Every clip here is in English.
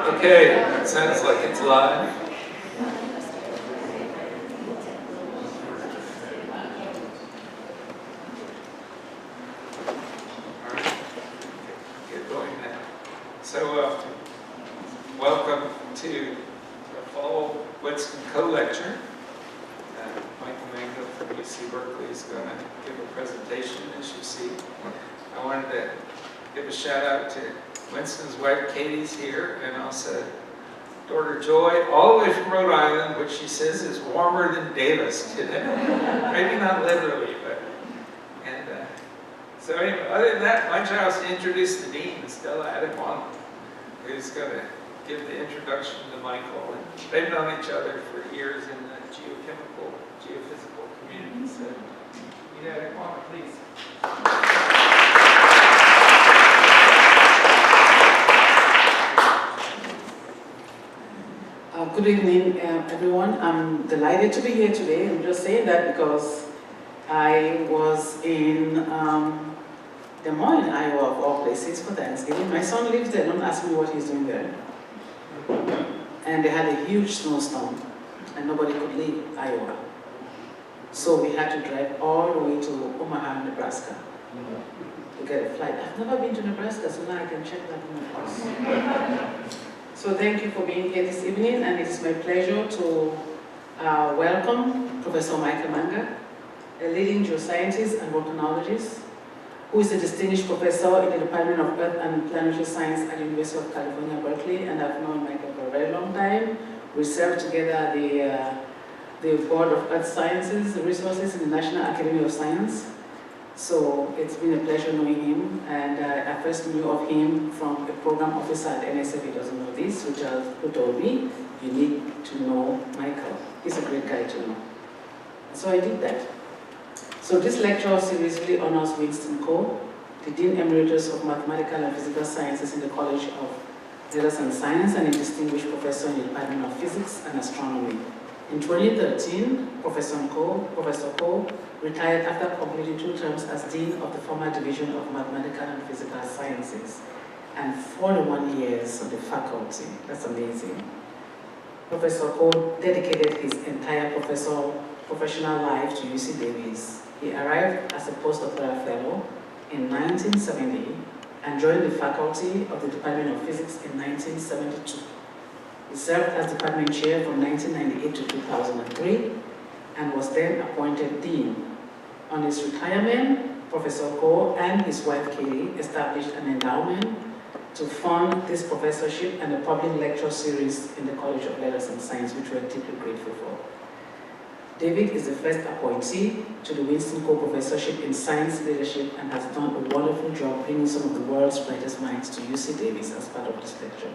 Okay, it sounds like it's live. All right, get going now. So, welcome to the fall Winston co-lecture. Manga from UC Berkeley is going to give a presentation, as you see. I wanted to give a shout out to Winston's wife Katie's here, and also daughter Joy, all the way from Rhode Island, which she says is warmer than Davis today. Maybe not literally, but. And so anyway, other than that, my job is to introduce the dean, Stella Adequan, who's going to give the introduction to Michael. And they've known each other for years in the geochemical, geophysical community. So, Adequan, please. Good evening, everyone. I'm delighted to be here today. I'm just saying that because I was in Des Moines, Iowa, of all places, for Thanksgiving. My son lives there. Don't ask me what he's doing there. And they had a huge snowstorm, and nobody could leave Iowa. So we had to drive all the way to Omaha, Nebraska, to get a flight. I've never been to Nebraska, so now I can check that in my house. So thank you for being here this evening, and it's my pleasure to welcome Professor Michael Manga, a leading geoscientist and volcanologist, who is a distinguished professor in the Department of Earth and Planetary Science at the University of California, Berkeley, and I've known Michael for a very long time. We served together at the Board of Earth Sciences and Resources in the National Academy of Science. So it's been a pleasure knowing him, and I first knew of him from a program officer at NSF. He doesn't know this, who told me, you need to know Michael. He's a great guy to know. So I did that. So this lecture series really honors Winston Coe, the Dean Emeritus of Mathematical and Physical Sciences in the College of Letters and Science, and a distinguished professor in the Department of Physics and Astronomy. In 2013, Professor Coe retired after completing 2 terms as Dean of the former Division of Mathematical and Physical Sciences and 41 years on the faculty. That's amazing. Professor Coe dedicated his entire professional life to UC Davis. He arrived as a postdoctoral fellow in 1970 and joined the faculty of the Department of Physics in 1972. He served as department chair from 1998 to 2003 and was then appointed dean. On his retirement, Professor Coe and his wife Katie established an endowment to fund this professorship and a public lecture series in the College of Letters and Science, which we are deeply grateful for. David is the first appointee to the Winston Coe Professorship in Science Leadership and has done a wonderful job bringing some of the world's brightest minds to UC Davis as part of this lecture.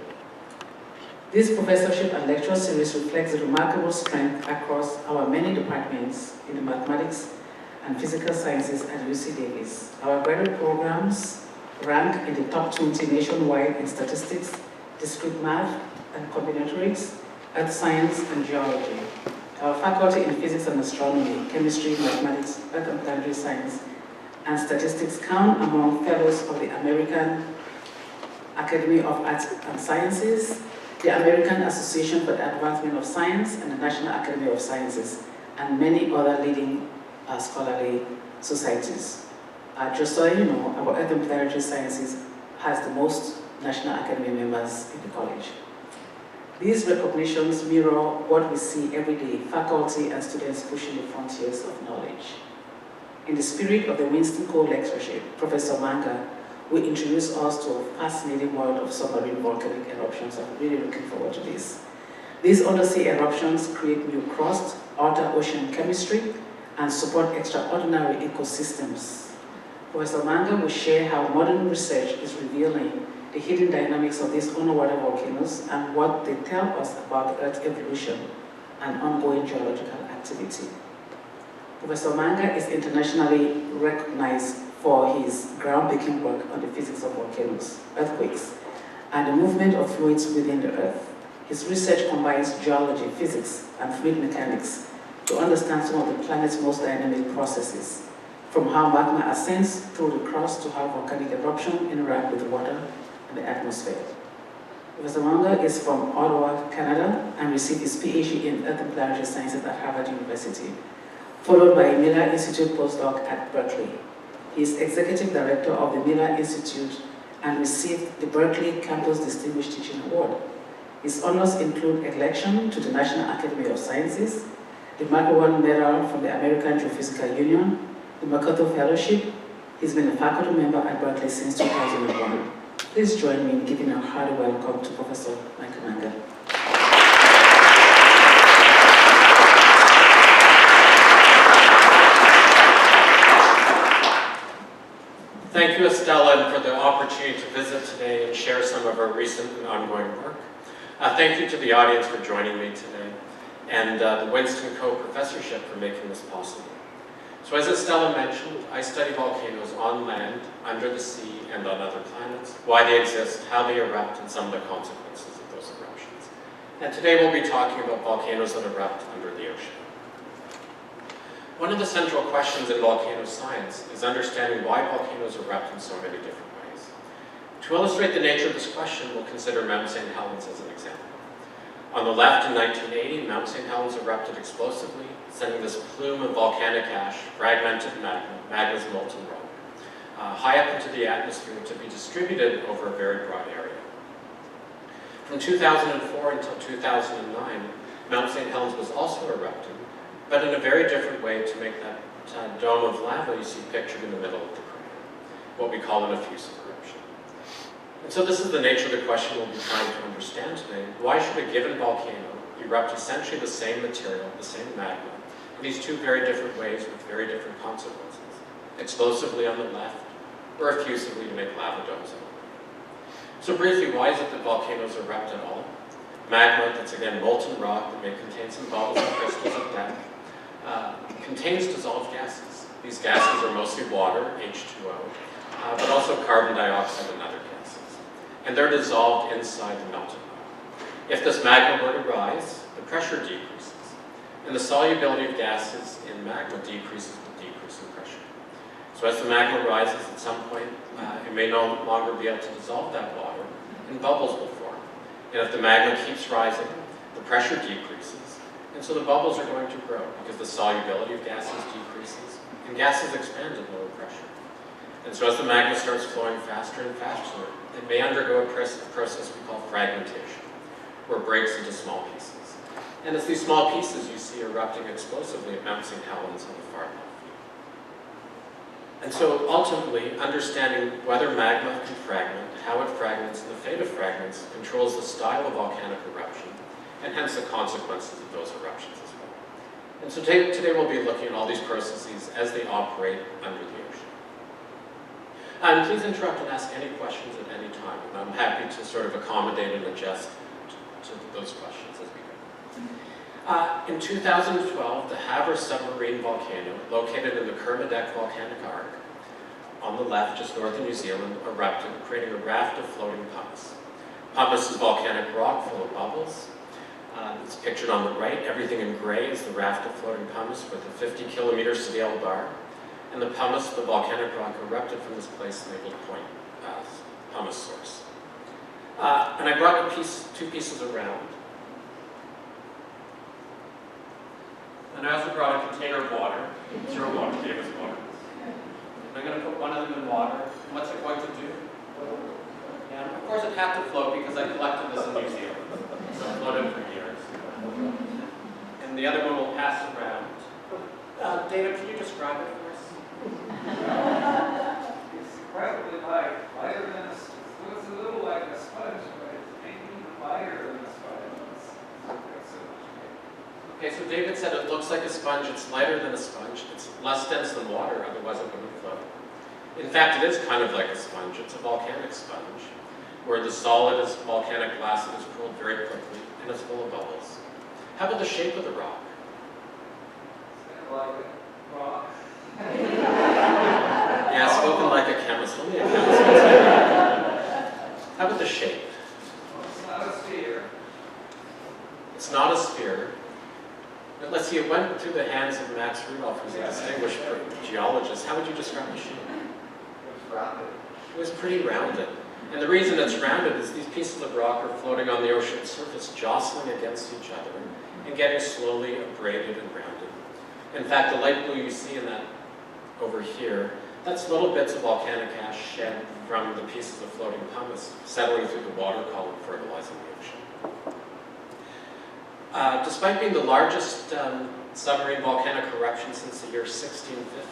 This professorship and lecture series reflects the remarkable strength across our many departments in the mathematics and physical sciences at UC Davis. Our graduate programs rank in the top 20 nationwide in statistics, discrete math and combinatorics, earth science and geology. Our faculty in physics and astronomy, chemistry, mathematics, earth and planetary science, and statistics count among fellows of the American Academy of Arts and Sciences, the American Association for the Advancement of Science, and the National Academy of Sciences, and many other leading scholarly societies. Just so you know, our Earth and Planetary Sciences has the most National Academy members in the college. These recognitions mirror what we see every day, faculty and students pushing the frontiers of knowledge. In the spirit of the Winston Coe lectureship, Professor Manga will introduce us to a fascinating world of submarine volcanic eruptions. I'm really looking forward to this. These undersea eruptions create new crust, alter ocean chemistry, and support extraordinary ecosystems. Professor Manga will share how modern research is revealing the hidden dynamics of these underwater volcanoes and what they tell us about Earth's evolution and ongoing geological activity. Professor Manga is internationally recognized for his groundbreaking work on the physics of volcanoes, earthquakes, and the movement of fluids within the Earth. His research combines geology, physics, and fluid mechanics to understand some of the planet's most dynamic processes, from how magma ascends through the crust to how volcanic eruptions interact with water and the atmosphere. Professor Manga is from Ottawa, Canada, and received his PhD in Earth and Planetary Sciences at Harvard University, followed by a Miller Institute postdoc at Berkeley. He is Executive Director of the Miller Institute and received the Berkeley Campus Distinguished Teaching Award. His honors include election to the National Academy of Sciences, the Mark I Medal from the American Geophysical Union, the MacArthur Fellowship. He's been a faculty member at Berkeley since 2001. Please join me in giving a hearty welcome to Professor Manga. Thank you, Estella, for the opportunity to visit today and share some of our recent and ongoing work. Thank you to the audience for joining me today, and the Winston Co-Professorship for making this possible. So as Estella mentioned, I study volcanoes on land, under the sea, and on other planets, why they exist, how they erupt, and some of the consequences of those eruptions. And today we'll be talking about volcanoes that erupt under the ocean. One of the central questions in volcano science is understanding why volcanoes erupt in so many different ways. To illustrate the nature of this question, we'll consider Mount St. Helens as an example. On the left, in 1980, Mount St. Helens erupted explosively, sending this plume of volcanic ash, fragmented magma's molten rock, high up into the atmosphere to be distributed over a very broad area. From 2004 until 2009, Mount St. Helens was also erupting, but in a very different way to make that dome of lava you see pictured in the middle of the crater, what we call an effusive eruption. And so this is the nature of the question we'll be trying to understand today. Why should a given volcano erupt essentially the same material, the same magma, in these two very different ways with very different consequences? Explosively on the left, or effusively to make lava domes on the right. So briefly, why is it that volcanoes erupt at all? Magma, that's again molten rock that may contain some bubbles and crystals of depth, contains dissolved gases. These gases are mostly water, H2O, but also carbon dioxide and other gases. And they're dissolved inside the melted rock. If this magma were to rise, the pressure decreases, and the solubility of gases in magma decreases with decreasing pressure. So as the magma rises, at some point, it may no longer be able to dissolve that water, and bubbles will form. And if the magma keeps rising, the pressure decreases, and so the bubbles are going to grow because the solubility of gases decreases, and gases expand at lower pressure. And so as the magma starts flowing faster and faster, it may undergo a process we call fragmentation, where it breaks into small pieces. And it's these small pieces you see erupting explosively at Mount St. Helens on the far left. And so ultimately, understanding whether magma can fragment, how it fragments, and the fate of fragments controls the style of volcanic eruption, and hence the consequences of those eruptions as well. And so today we'll be looking at all these processes as they operate under the ocean. And please interrupt and ask any questions at any time. And I'm happy to sort of accommodate and adjust to those questions as we go. In 2012, the Havre submarine volcano, located in the Kermadec volcanic arc, on the left, just north of New Zealand, erupted, creating a raft of floating pumice. Pumice is volcanic rock full of bubbles. It's pictured on the right. Everything in gray is the raft of floating pumice with a 50-kilometer scale bar. And the pumice, the volcanic rock, erupted from this place labeled Point Pumice Source. And I brought two pieces around. And I also brought a container of water. Zero water, gave us water. I'm going to put one of them in water. And what's it going to do? And of course it had to float because I collected this in New Zealand. So it floated for years. And the other one will pass around. David, can you describe it for us? It's incredibly light, lighter than a, so it's a little like a sponge, but it's maybe even lighter than a sponge. Okay, so David said it looks like a sponge, it's lighter than a sponge, it's less dense than water, otherwise it wouldn't float. In fact, it is kind of like a sponge. It's a volcanic sponge, where the solid is volcanic glass that is cooled very quickly, and it's full of bubbles. How about the shape of the rock? It's kind of like a rock. Yeah, spoken like a chemist. Only a chemist can say that. How about the shape? Well, it's not a sphere. It's not a sphere. But let's see, it went through the hands of Max Rudolph, who's a distinguished geologist. How would you describe the shape? It was rounded. It was pretty rounded. And the reason it's rounded is these pieces of rock are floating on the ocean surface, jostling against each other and getting slowly abraded and rounded. In fact, the light blue you see in that over here, that's little bits of volcanic ash shed from the pieces of floating pumice settling through the water column, fertilizing the ocean. Despite being the largest submarine volcanic eruption since the year 1650,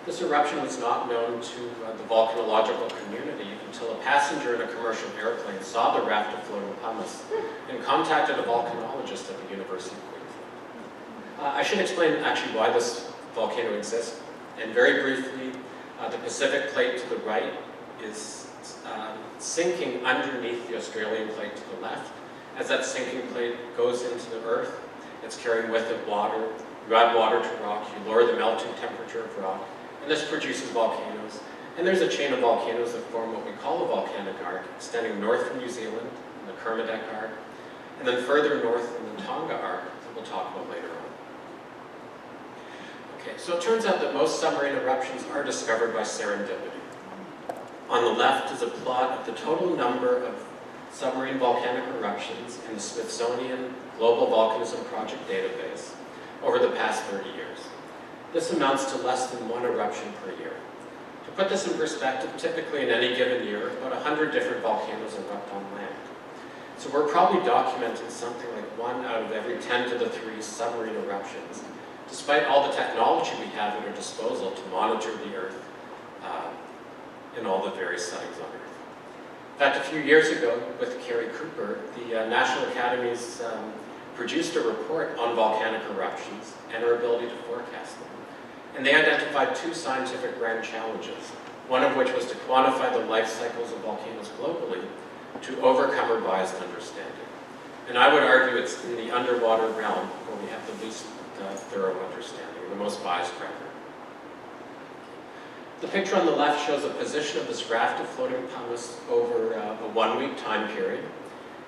this eruption was not known to the volcanological community until a passenger in a commercial airplane saw the raft of floating pumice and contacted a volcanologist at the University of Queensland. I should explain actually why this volcano exists, and very briefly, the Pacific plate to the right is sinking underneath the Australian plate to the left. As that sinking plate goes into the earth, it's carrying with it water. You add water to rock, you lower the melting temperature of rock, and this produces volcanoes. And there's a chain of volcanoes that form what we call a volcanic arc, extending north from New Zealand, in the Kermadec Arc, and then further north in the Tonga Arc, that we'll talk about later on. Okay, so it turns out that most submarine eruptions are discovered by serendipity. On the left is a plot of the total number of submarine volcanic eruptions in the Smithsonian Global Volcanism Project database over the past 30 years. This amounts to less than one eruption per year. To put this in perspective, typically in any given year, about 100 different volcanoes erupt on land. So we're probably documenting something like 1 out of every 10 to the 3 submarine eruptions, despite all the technology we have at our disposal to monitor the Earth in all the various settings on Earth. In fact, a few years ago, with Carrie Cooper, the National Academies produced a report on volcanic eruptions and our ability to forecast them. And they identified 2 scientific grand challenges, one of which was to quantify the life cycles of volcanoes globally to overcome our biased understanding. And I would argue it's in the underwater realm where we have the least thorough understanding, the most biased record. The picture on the left shows a position of this raft of floating pumice over a 1-week time period.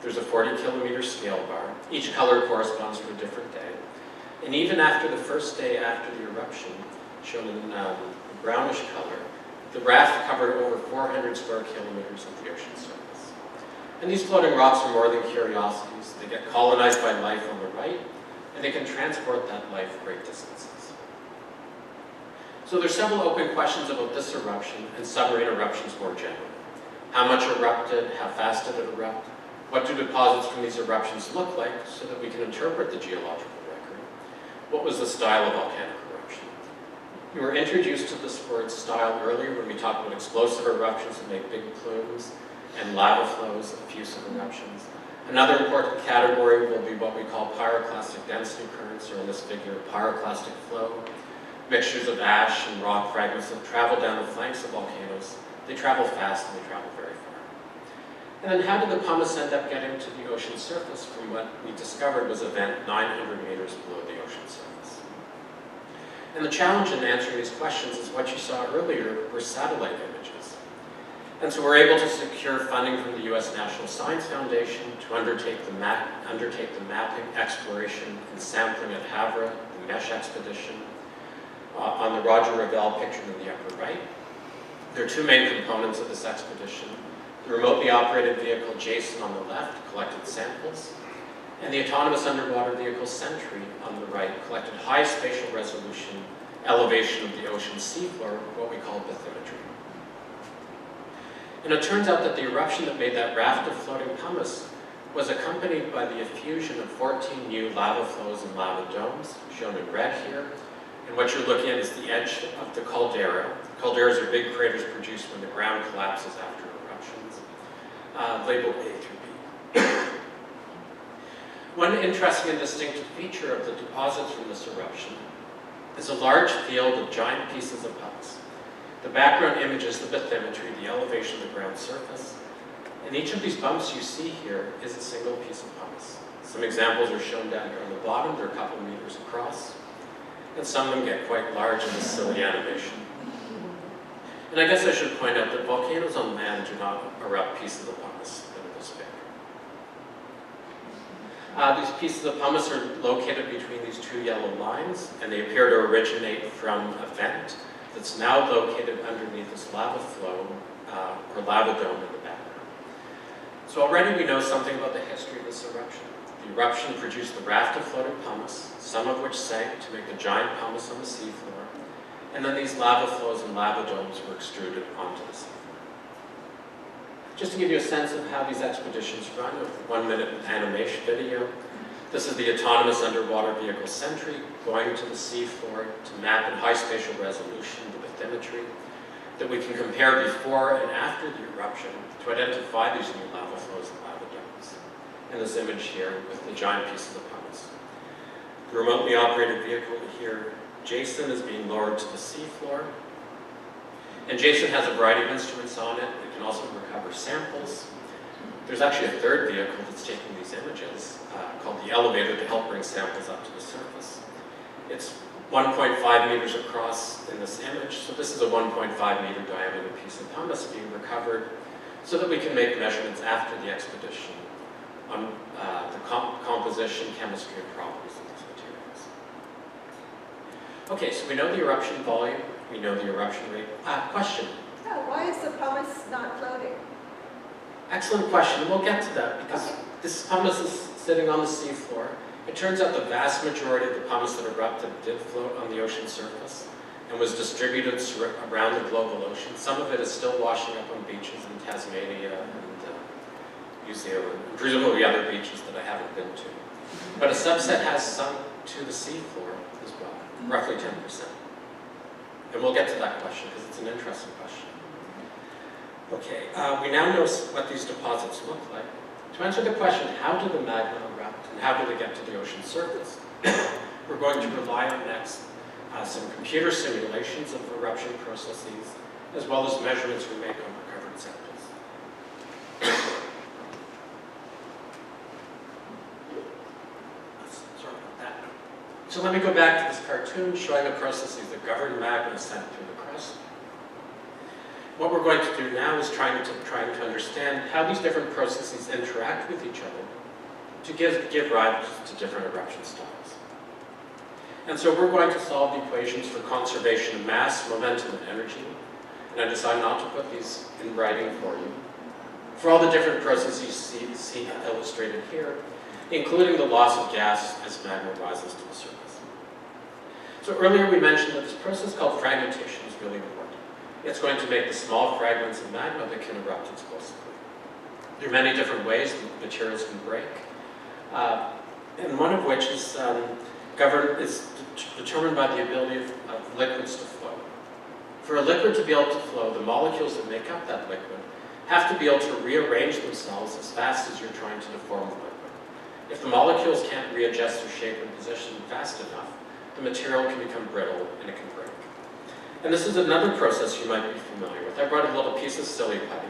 There's a 40-kilometer scale bar. Each color corresponds to a different day. And even after the first day after the eruption, shown in brownish color, the raft covered over 400 square kilometers of the ocean surface. And these floating rocks are more than curiosities. They get colonized by life on the right, and they can transport that life great distances. So there's several open questions about this eruption and submarine eruptions more generally. How much erupted? How fast did it erupt? What do deposits from these eruptions look like so that we can interpret the geological record? What was the style of volcanic eruption? We were introduced to this word style earlier when we talked about explosive eruptions that make big plumes and lava flows, effusive eruptions. Another important category will be what we call pyroclastic density currents, or in this figure, pyroclastic flow. Mixtures of ash and rock fragments that travel down the flanks of volcanoes. They travel fast and they travel very far. And then how did the pumice end up getting to the ocean surface from what we discovered was a vent 900 meters below the ocean surface? And the challenge in answering these questions is what you saw earlier were satellite images. And so we're able to secure funding from the US National Science Foundation to undertake the mapping, exploration, and sampling at Havre, the MESH expedition, on the Roger Revelle pictured in the upper right. There are 2 main components of this expedition. The remotely operated vehicle Jason on the left collected samples, and the autonomous underwater vehicle Sentry on the right collected high spatial resolution elevation of the ocean seafloor, what we call bathymetry. And it turns out that the eruption that made that raft of floating pumice was accompanied by the effusion of 14 new lava flows and lava domes, shown in red here. And what you're looking at is the edge of the caldera. Calderas are big craters produced when the ground collapses after eruptions, labeled A through B. One interesting and distinctive feature of the deposits from this eruption is a large field of giant pieces of pumice. The background image is the bathymetry, the elevation of the ground surface. And each of these bumps you see here is a single piece of pumice. Some examples are shown down here on the bottom. They're a couple meters across. And some of them get quite large in this silly animation. And I guess I should point out that volcanoes on land do not erupt pieces of pumice that are this big. These pieces of pumice are located between these 2 yellow lines, and they appear to originate from a vent that's now located underneath this lava flow or lava dome in the background. So already we know something about the history of this eruption. The eruption produced a raft of floating pumice, some of which sank to make the giant pumice on the seafloor, and then these lava flows and lava domes were extruded onto the seafloor. Just to give you a sense of how these expeditions run, a 1-minute animation video. This is the autonomous underwater vehicle Sentry going to the seafloor to map in high spatial resolution the bathymetry that we can compare before and after the eruption to identify these new lava flows and lava domes. In this image here with the giant pieces of pumice. The remotely operated vehicle here, Jason, is being lowered to the seafloor. And Jason has a variety of instruments on it. It can also recover samples. There's actually a third vehicle that's taking these images called the Elevator to help bring samples up to the surface. It's 1.5 meters across in this image, so this is a 1.5 meter diameter piece of pumice being recovered so that we can make measurements after the expedition on the composition, chemistry, and properties of these materials. Okay, so we know the eruption volume, we know the eruption rate. Question? Oh, why is the pumice not floating? Excellent question. We'll get to that because this pumice is sitting on the seafloor. It turns out the vast majority of the pumice that erupted did float on the ocean surface and was distributed around the global ocean. Some of it is still washing up on beaches in Tasmania and New Zealand, and presumably other beaches that I haven't been to. But a subset has sunk to the seafloor as well, roughly 10%. And we'll get to that question because it's an interesting question. Okay, we now know what these deposits look like. To answer the question, how do the magma erupt and how do they get to the ocean surface? We're going to rely on next some computer simulations of eruption processes, as well as measurements we make on recovered samples. Sorry about that. So let me go back to this cartoon showing the processes that govern magma sent through the crust. What we're going to do now is trying to understand how these different processes interact with each other to give rise to different eruption styles. And so we're going to solve the equations for conservation of mass, momentum, and energy. And I decided not to put these in writing for you. For all the different processes you see illustrated here, including the loss of gas as magma rises to the surface. So earlier we mentioned that this process called fragmentation is really important. It's going to make the small fragments of magma that can erupt explosively. There are many different ways that materials can break, and one of which is determined by the ability of liquids to flow. For a liquid to be able to flow, the molecules that make up that liquid have to be able to rearrange themselves as fast as you're trying to deform the liquid. If the molecules can't readjust their shape and position fast enough, the material can become brittle and it can break. And this is another process you might be familiar with. I brought a little piece of silly putty.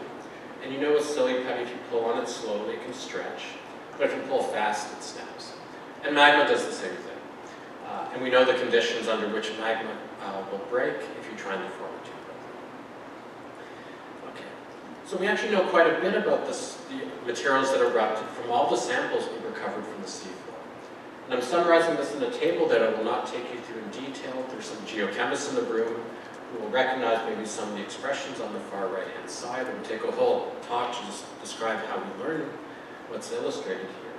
And you know with silly putty, if you pull on it slowly, it can stretch. But if you pull fast, it snaps. And magma does the same thing. And we know the conditions under which magma will break if you try and deform it too quickly. Okay. So we actually know quite a bit about the materials that erupted from all the samples we recovered from the seafloor. And I'm summarizing this in a table that I will not take you through in detail. There's some geochemists in the room who will recognize maybe some of the expressions on the far right-hand side. It will take a whole talk to just describe how we learn what's illustrated here.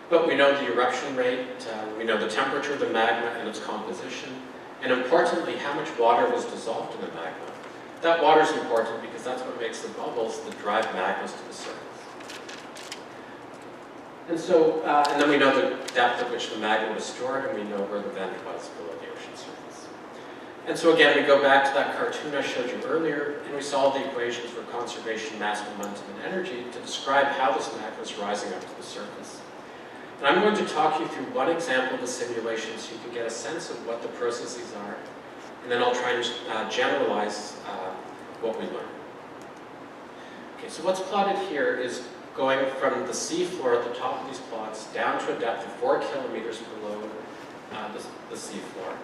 But we know the eruption rate, we know the temperature of the magma and its composition, and importantly, how much water was dissolved in the magma. That water is important because that's what makes the bubbles that drive magmas to the surface. And so, and then we know the depth at which the magma was stored, and we know where the vent was below the ocean surface. And so again, we go back to that cartoon I showed you earlier, and we solve the equations for conservation, mass, momentum, and energy to describe how this magma is rising up to the surface. And I'm going to talk you through one example of the simulation so you can get a sense of what the processes are, and then I'll try and generalize what we learn. Okay, so what's plotted here is going from the seafloor at the top of these plots down to a depth of 4 kilometers below the seafloor.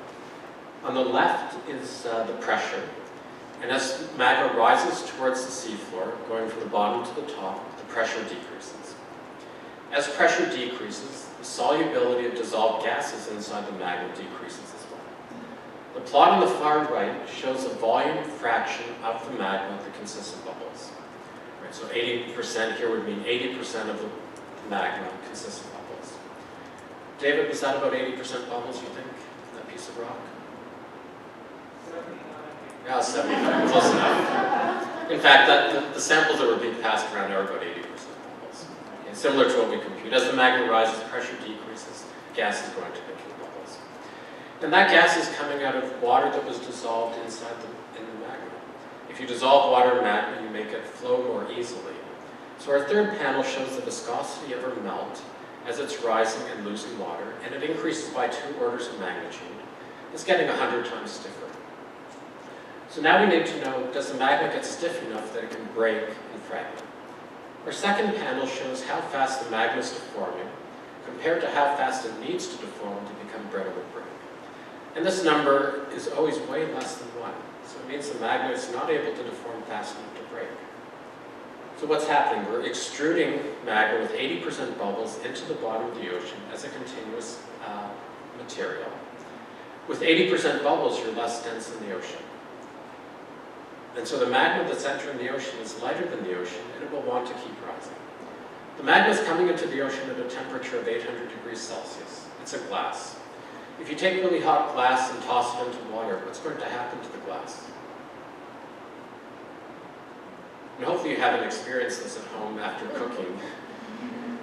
On the left is the pressure, and as magma rises towards the seafloor, going from the bottom to the top, the pressure decreases. As pressure decreases, the solubility of dissolved gases inside the magma decreases as well. The plot on the far right shows a volume fraction of the magma that consists of bubbles. Right, so 80% here would mean 80% of the magma consists of bubbles. David, was that about 80% bubbles, you think, that piece of rock? 79. Yeah, 75, close enough. In fact, the samples that were being passed around are about 80% bubbles. Okay, similar to what we compute. As the magma rises, pressure decreases, gas is going to become bubbles. And that gas is coming out of water that was dissolved inside in the magma. If you dissolve water in magma, you make it flow more easily. So our third panel shows the viscosity of our melt as it's rising and losing water, and it increases by 2 orders of magnitude. It's getting 100 times stiffer. So now we need to know, does the magma get stiff enough that it can break and fragment? Our second panel shows how fast the magma is deforming compared to how fast it needs to deform to become brittle or break. And this number is always way less than 1. So it means the magma is not able to deform fast enough to break. So what's happening? We're extruding magma with 80% bubbles into the bottom of the ocean as a continuous material. With 80% bubbles, you're less dense than the ocean. And so the magma that's entering the ocean is lighter than the ocean, and it will want to keep rising. The magma is coming into the ocean at a temperature of 800 degrees Celsius. It's a glass. If you take really hot glass and toss it into water, what's going to happen to the glass? And hopefully you haven't experienced this at home after cooking.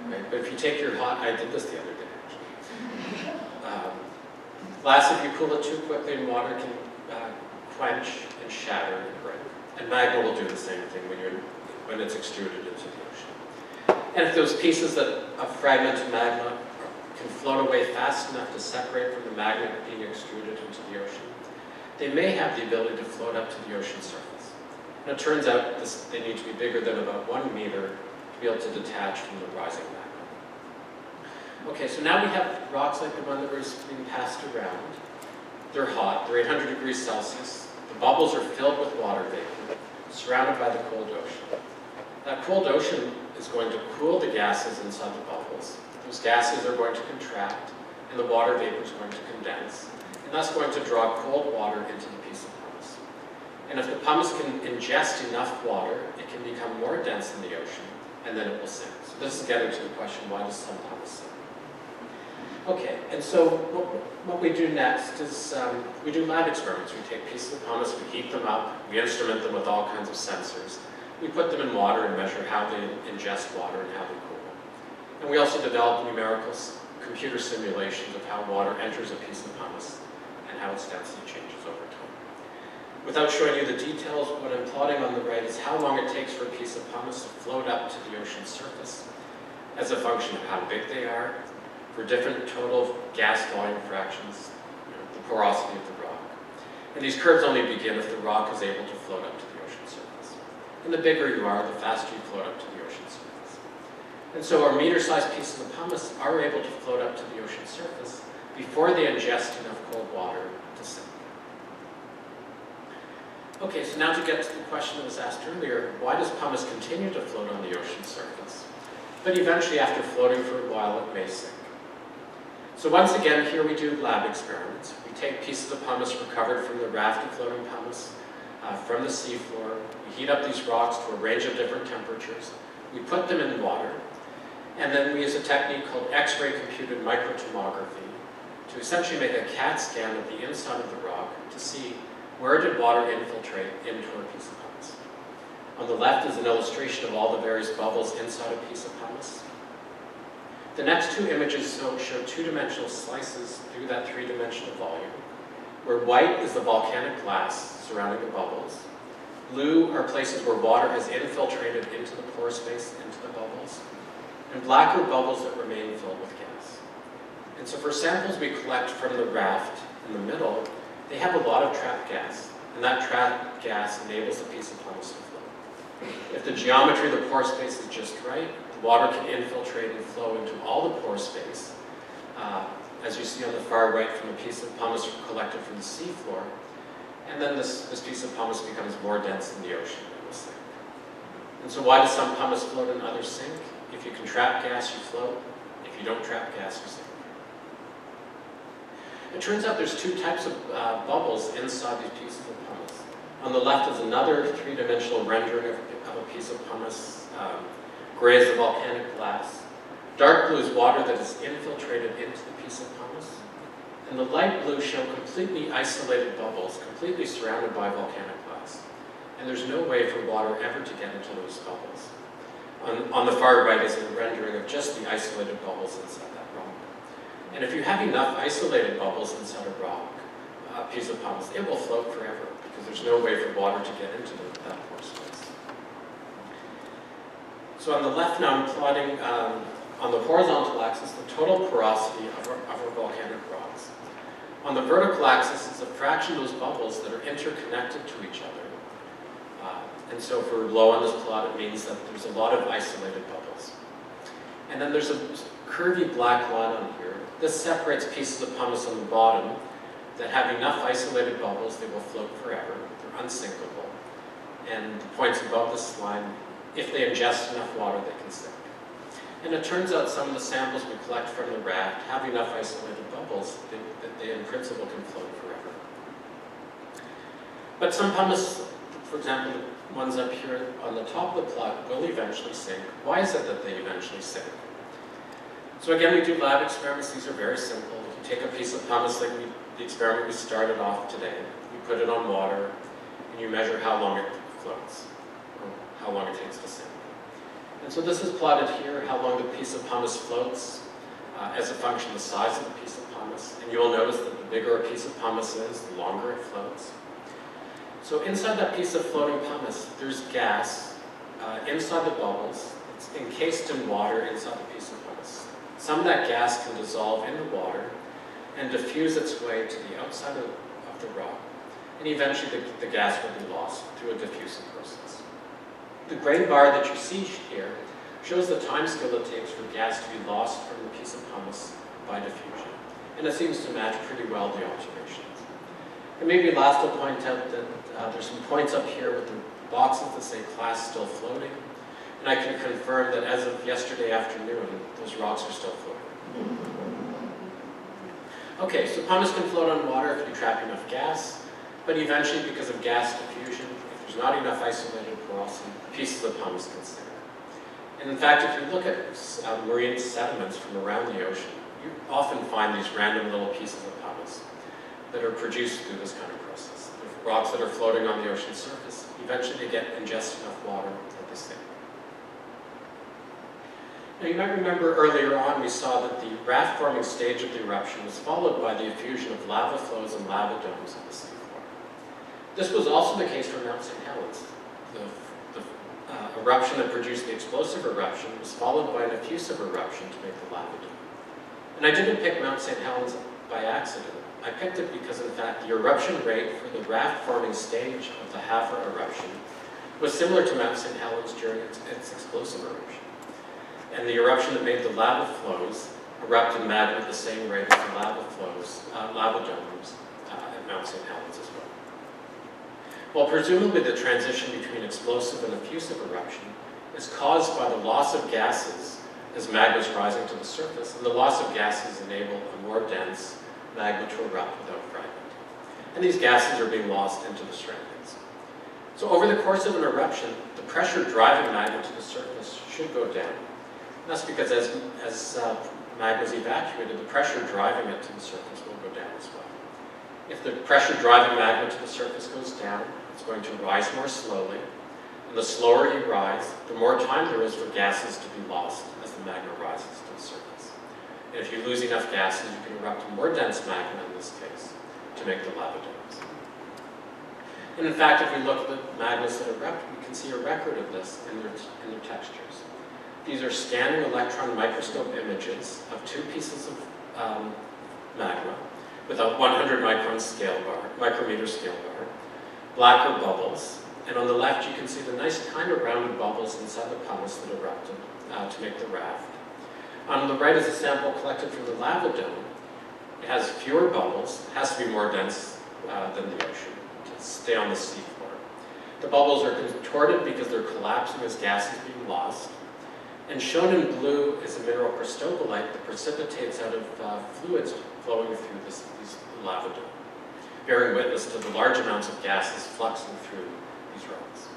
Right? But if you take your hot, I did this the other day actually. Glass, if you cool it too quickly in water, can quench and shatter and break. And magma will do the same thing when it's extruded into the ocean. And if those pieces of fragmented magma can float away fast enough to separate from the magma being extruded into the ocean, they may have the ability to float up to the ocean surface. And it turns out they need to be bigger than about 1 meter to be able to detach from the rising magma. Okay, so now we have rocks like the one that was being passed around. They're hot, they're 800 degrees Celsius. The bubbles are filled with water vapor, surrounded by the cold ocean. That cold ocean is going to cool the gases inside the bubbles. Those gases are going to contract, and the water vapor is going to condense, and that's going to draw cold water into the piece of pumice. And if the pumice can ingest enough water, it can become more dense in the ocean, and then it will sink. So this is getting to the question, why does some pumice sink? Okay, and so what we do next is we do lab experiments. We take pieces of pumice, we heat them up, we instrument them with all kinds of sensors. We put them in water and measure how they ingest water and how they cool. And we also develop numerical computer simulations of how water enters a piece of pumice and how its density changes over time. Without showing you the details, what I'm plotting on the right is how long it takes for a piece of pumice to float up to the ocean's surface as a function of how big they are, for different total gas volume fractions, the porosity of the rock. And these curves only begin if the rock is able to float up to the ocean surface. And the bigger you are, the faster you float up to the ocean surface. And so our meter-sized pieces of pumice are able to float up to the ocean surface before they ingest enough cold water to sink. Okay, so now to get to the question that was asked earlier, why does pumice continue to float on the ocean surface? But eventually, after floating for a while, it may sink. So once again, here we do lab experiments. We take pieces of pumice recovered from the raft of floating pumice from the seafloor. We heat up these rocks to a range of different temperatures. We put them in water, and then we use a technique called X-ray computed microtomography to essentially make a CAT scan of the inside of the rock to see where did water infiltrate into a piece of pumice. On the left is an illustration of all the various bubbles inside a piece of pumice. The next 2 images show 2-dimensional slices through that 3-dimensional volume, where white is the volcanic glass surrounding the bubbles. Blue are places where water has infiltrated into the pore space, into the bubbles. And black are bubbles that remain filled with gas. And so for samples we collect from the raft in the middle, they have a lot of trapped gas. And that trapped gas enables the piece of pumice to flow. If the geometry of the pore space is just right, the water can infiltrate and flow into all the pore space, as you see on the far right from a piece of pumice collected from the seafloor. And then this piece of pumice becomes more dense in the ocean and will sink. And so why does some pumice float and others sink? If you can trap gas, you float. If you don't trap gas, you sink. It turns out there's 2 types of bubbles inside these pieces of pumice. On the left is another three-dimensional rendering of a piece of pumice. Gray is the volcanic glass. Dark blue is water that is infiltrated into the piece of pumice. And the light blue show completely isolated bubbles, completely surrounded by volcanic glass. And there's no way for water ever to get into those bubbles. On the far right is a rendering of just the isolated bubbles inside that rock. And if you have enough isolated bubbles inside a rock, a piece of pumice, it will float forever because there's no way for water to get into that pore space. So on the left now I'm plotting on the horizontal axis the total porosity of our volcanic rocks. On the vertical axis is a fraction of those bubbles that are interconnected to each other. And so for low on this plot, it means that there's a lot of isolated bubbles. And then there's a curvy black line on here. This separates pieces of pumice on the bottom that have enough isolated bubbles, they will float forever. They're unsinkable. And the points above this line, if they ingest enough water, they can sink. And it turns out some of the samples we collect from the raft have enough isolated bubbles that they, in principle, can float forever. But some pumice, for example, the ones up here on the top of the plot, will eventually sink. Why is it that they eventually sink? So again, we do lab experiments. These are very simple. You take a piece of pumice, like the experiment we started off today. You put it on water, and you measure how long it floats, or how long it takes to sink. And so this is plotted here, how long the piece of pumice floats as a function of the size of the piece of pumice. And you will notice that the bigger a piece of pumice is, the longer it floats. So inside that piece of floating pumice, there's gas inside the bubbles. It's encased in water inside the piece of pumice. Some of that gas can dissolve in the water and diffuse its way to the outside of the rock. And eventually the gas will be lost through a diffusion process. The gray bar that you see here shows the time scale it takes for gas to be lost from the piece of pumice by diffusion. And it seems to match pretty well the observations. And maybe last I'll point out that there's some points up here with the boxes that say class still floating. And I can confirm that as of yesterday afternoon, those rocks are still floating. Okay, so pumice can float on water if you trap enough gas, but eventually because of gas diffusion, if there's not enough isolated porosity, pieces of pumice can sink. And in fact, if you look at marine sediments from around the ocean, you often find these random little pieces of pumice that are produced through this kind of process. The rocks that are floating on the ocean surface, eventually they get ingest enough water that they sink. Now you might remember earlier on we saw that the raft-forming stage of the eruption was followed by the effusion of lava flows and lava domes on the seafloor. This was also the case for Mount St. Helens. The eruption that produced the explosive eruption was followed by an effusive eruption to make the lava dome. And I didn't pick Mount St. Helens by accident. I picked it because, in fact, the eruption rate for the raft-forming stage of the Havre eruption was similar to Mount St. Helens during its explosive eruption. And the eruption that made the lava flows erupted magma at the same rate as the lava flows, lava domes at Mount St. Helens as well. Well, presumably the transition between explosive and effusive eruption is caused by the loss of gases as magma is rising to the surface, and the loss of gases enable a more dense magma to erupt without fragmenting. And these gases are being lost into the surroundings. So over the course of an eruption, the pressure driving magma to the surface should go down. And that's because as magma is evacuated, the pressure driving it to the surface will go down as well. If the pressure driving magma to the surface goes down, it's going to rise more slowly. And the slower you rise, the more time there is for gases to be lost as the magma rises to the surface. And if you lose enough gases, you can erupt more dense magma in this case to make the lava domes. And in fact, if we look at the magmas that erupt, we can see a record of this in their textures. These are scanning electron microscope images of two pieces of magma with a 100 micron scale bar, micrometer scale bar, blacker bubbles, and on the left you can see the nice kind of rounded bubbles inside the pumice that erupted to make the raft. On the right is a sample collected from the lava dome. It has fewer bubbles, it has to be more dense than the ocean to stay on the seafloor. The bubbles are contorted because they're collapsing as gas is being lost. And shown in blue is a mineral cristobalite that precipitates out of fluids flowing through these lava dome. bearing witness to the large amounts of gases fluxing through these rocks.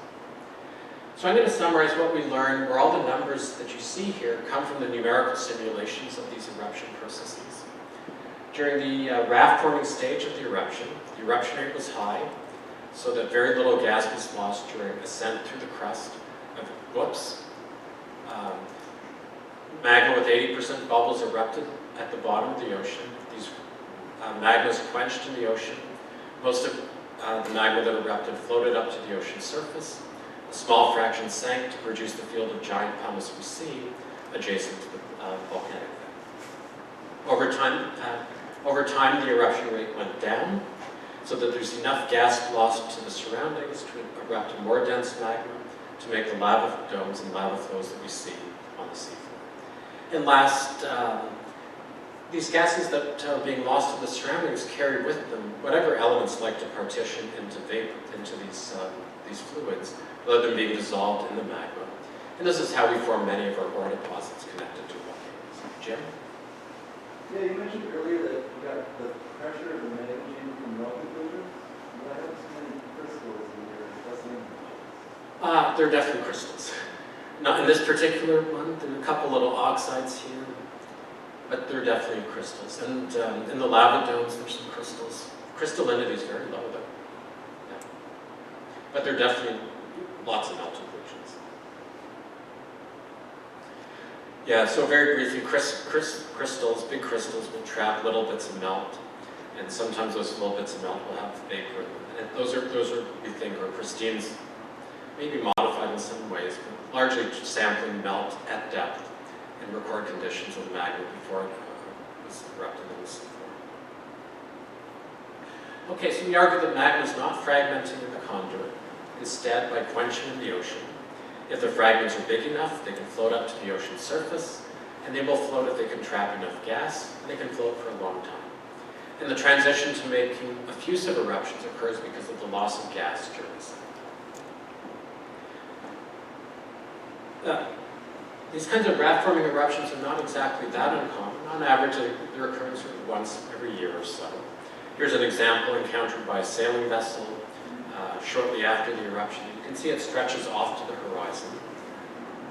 So I'm going to summarize what we learned, where all the numbers that you see here come from the numerical simulations of these eruption processes. During the raft forming stage of the eruption rate was high, so that very little gas was lost during ascent through the crust of whoops. Magma with 80% bubbles erupted at the bottom of the ocean. These magmas quenched in the ocean. Most of the magma that erupted floated up to the ocean surface. A small fraction sank to produce the field of giant pumice we see adjacent to the volcanic vent. Over time, the eruption rate went down so that there's enough gas lost to the surroundings to erupt more dense magma to make the lava domes and lava flows that we see on the seafloor. And last, these gases that are being lost to the surroundings carry with them whatever elements like to partition into vapor, into these fluids, rather than being dissolved in the magma. And this is how we form many of our ore deposits connected to volcanoes. Jim? Yeah, you mentioned earlier that you got the pressure of the magma changing from melting filters. Why have so many crystals in your specimen? There are definitely crystals. Not in this particular one. There are a couple little oxides here, but they're definitely crystals. And in the lava domes, there's some crystals. Crystallinity is very low, though. Yeah. But there are definitely lots of melted regions. Yeah, so very briefly, crystals, big crystals, will trap little bits of melt, and sometimes those little bits of melt will have vapor. And those are we think are pristine, maybe modified in some ways, but largely sampling melt at depth and record conditions of the magma before it was erupted in the seafloor. Okay, so we argue that magma is not fragmenting in the conduit, instead by quenching in the ocean. If the fragments are big enough, they can float up to the ocean surface, and they will float if they can trap enough gas, and they can float for a long time. And the transition to making effusive eruptions occurs because of the loss of gas during ascent. These kinds of raft-forming eruptions are not exactly that uncommon. On average, they're occurring sort of once every year or so. Here's an example encountered by a sailing vessel shortly after the eruption. You can see it stretches off to the horizon.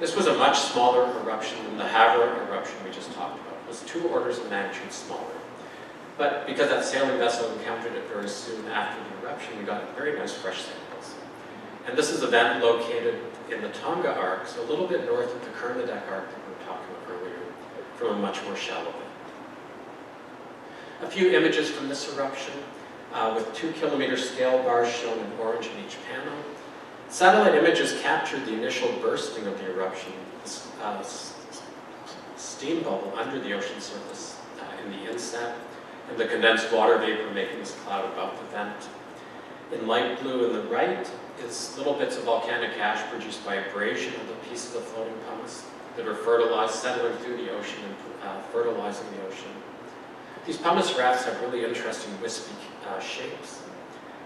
This was a much smaller eruption than the Havre eruption we just talked about. It was 2 orders of magnitude smaller. But because that sailing vessel encountered it very soon after the eruption, we got very nice fresh samples. And this is a vent located in the Tonga Arc, so a little bit north of the Kermadec Arc that we were talking about earlier, from a much more shallow vent. A few images from this eruption, with 2-kilometer scale bars shown in orange in each panel. Satellite images captured the initial bursting of the eruption, steam bubble under the ocean surface in the inset, and the condensed water vapor making this cloud above the vent. In light blue in the right is little bits of volcanic ash produced by abrasion of the pieces of floating pumice that are fertilized, settling through the ocean and fertilizing the ocean. These pumice rafts have really interesting wispy shapes,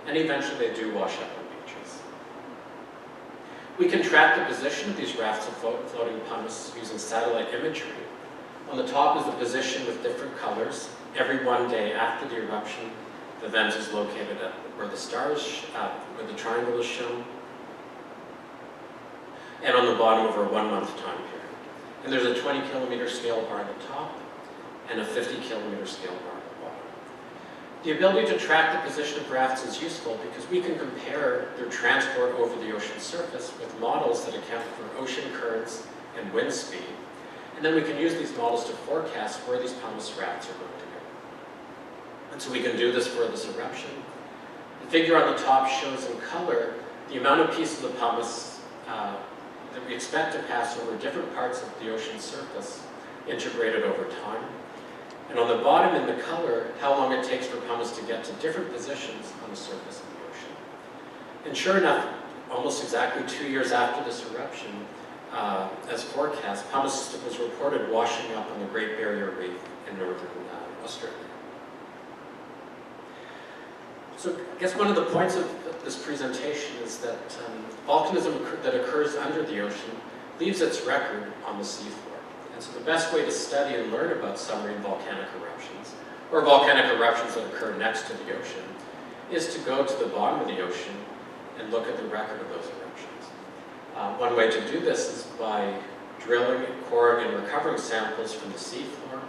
and eventually they do wash up on beaches. We can track the position of these rafts of floating pumice using satellite imagery. On the top is the position with different colors. Every one day after the eruption, the vent is located at where the stars, where the triangle is shown, and on the bottom over a 1-month time period. And there's a 20-kilometer scale bar at the top and a 50-kilometer scale bar at the bottom. The ability to track the position of rafts is useful because we can compare their transport over the ocean surface with models that account for ocean currents and wind speed. And then we can use these models to forecast where these pumice rafts are going to go. And so we can do this for this eruption. The figure on the top shows in color the amount of pieces of pumice that we expect to pass over different parts of the ocean surface integrated over time. And on the bottom in the color, how long it takes for pumice to get to different positions on the surface of the ocean. And sure enough, almost exactly 2 years after this eruption, as forecast, pumice was reported washing up on the Great Barrier Reef in northern Australia. So I guess one of the points of this presentation is that volcanism that occurs under the ocean leaves its record on the seafloor. And so the best way to study and learn about submarine volcanic eruptions, or volcanic eruptions that occur next to the ocean, is to go to the bottom of the ocean and look at the record of those eruptions. One way to do this is by drilling, coring, and recovering samples from the seafloor.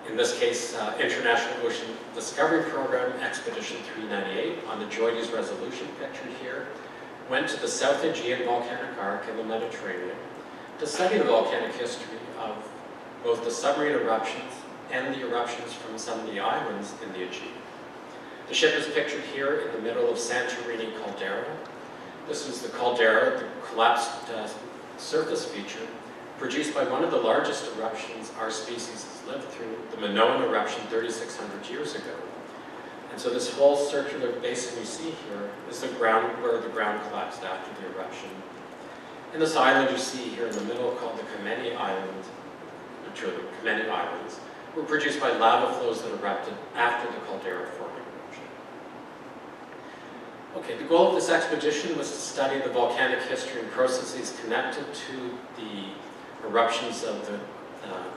In this case, International Ocean Discovery Program Expedition 398 on the JOIDES resolution pictured here went to the South Aegean volcanic arc in the Mediterranean to study the volcanic history of both the submarine eruptions and the eruptions from some of the islands in the Aegean. The ship is pictured here in the middle of Santorini caldera. This is the caldera, the collapsed surface feature, produced by one of the largest eruptions our species has lived through, the Minoan eruption 3,600 years ago. And so this whole circular basin you see here is the ground where the ground collapsed after the eruption. And this island you see here in the middle, called the Kameni Island, which are the Kameni Islands, were produced by lava flows that erupted after the caldera forming eruption. Okay, the goal of this expedition was to study the volcanic history and processes connected to the eruptions of the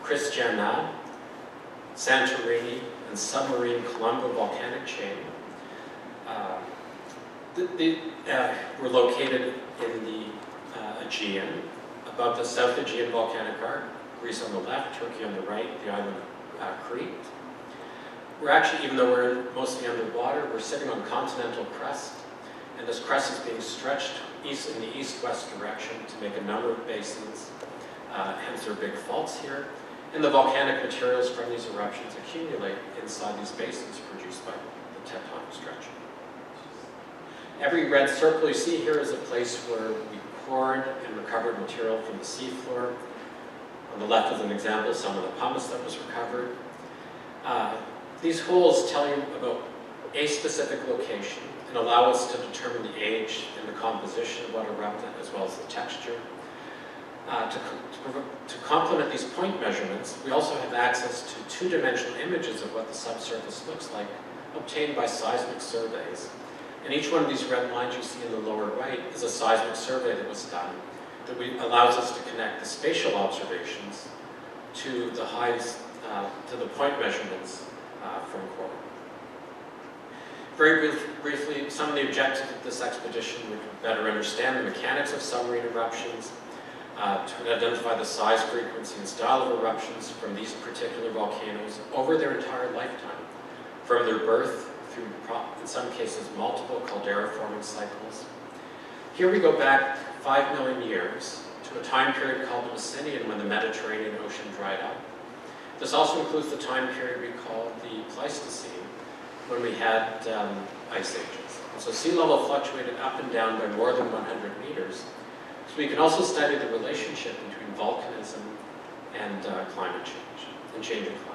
Christiana, Santorini, and Submarine Colombo volcanic chain. Were located in the Aegean, above the South Aegean volcanic arc, Greece on the left, Turkey on the right, the island of Crete. We're actually, even though we're mostly underwater, we're sitting on continental crust, and this crust is being stretched in the east-west direction to make a number of basins, hence there are big faults here, and the volcanic materials from these eruptions accumulate inside these basins produced by the tectonic stretching. Every red circle you see here is a place where we cored and recovered material from the seafloor. On the left is an example of some of the pumice that was recovered. These holes tell you about a specific location and allow us to determine the age and the composition of what erupted, as well as the texture. To complement these point measurements, we also have access to two-dimensional images of what the subsurface looks like, obtained by seismic surveys. And each one of these red lines you see in the lower right is a seismic survey that was done that allows us to connect the spatial observations to the to the point measurements from core. Very briefly, some of the objectives of this expedition were to better understand the mechanics of submarine eruptions, to identify the size, frequency, and style of eruptions from these particular volcanoes over their entire lifetime, from their birth through, in some cases, multiple caldera-forming cycles. Here we go back 5 million years to a time period called the Mycenaean, when the Mediterranean Ocean dried up. This also includes the time period we call the Pleistocene, when we had ice ages. And so sea level fluctuated up and down by more than 100 meters. So we can also study the relationship between volcanism and climate change, and changing climate.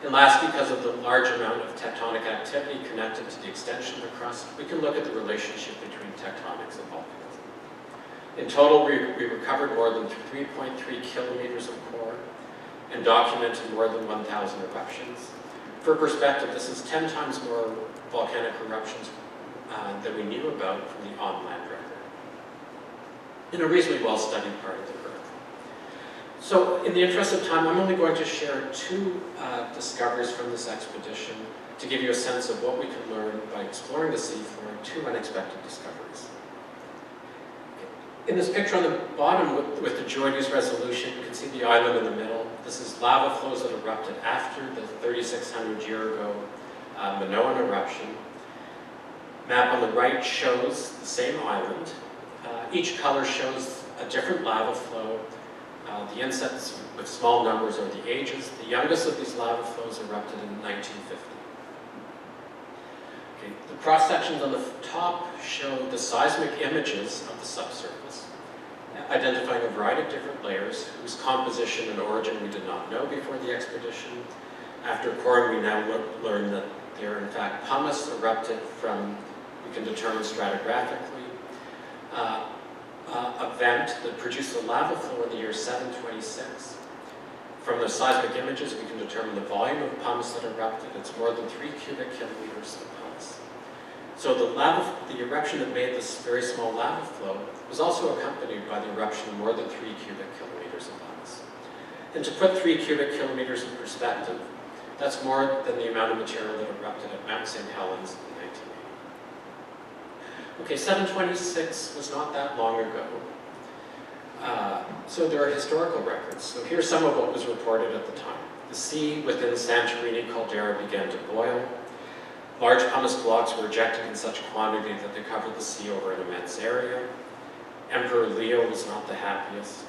And last, because of the large amount of tectonic activity connected to the extension of the crust, we can look at the relationship between tectonics and volcanism. In total, we recovered more than 3.3 kilometers of core and documented more than 1,000 eruptions. For perspective, this is 10 times more volcanic eruptions than we knew about from the on-land record, in a reasonably well-studied part of the Earth. So in the interest of time, I'm only going to share 2 discoveries from this expedition to give you a sense of what we can learn by exploring the seafloor, 2 unexpected discoveries. In this picture on the bottom with the JOIDES resolution, you can see the island in the middle. This is lava flows that erupted after the 3,600 year ago Minoan eruption. Map on the right shows the same island. Each color shows a different lava flow. The insets with small numbers are the ages. The youngest of these lava flows erupted in 1950. Okay, the cross sections on the top show the seismic images of the subsurface, identifying a variety of different layers whose composition and origin we did not know before the expedition. After coring, we now learn that they are in fact pumice erupted from, we can determine stratigraphically, a vent that produced a lava flow in the year 726. From the seismic images, we can determine the volume of pumice that erupted. It's more than 3 cubic kilometers of pumice. So the eruption that made this very small lava flow was also accompanied by the eruption of more than 3 cubic kilometers of pumice. And to put 3 cubic kilometers in perspective, that's more than the amount of material that erupted at Mount St. Helens in Okay, 726 was not that long ago. So there are historical records. So here's some of what was reported at the time. The sea within Santorini caldera began to boil. Large pumice blocks were ejected in such quantity that they covered the sea over an immense area. Emperor Leo was not the happiest.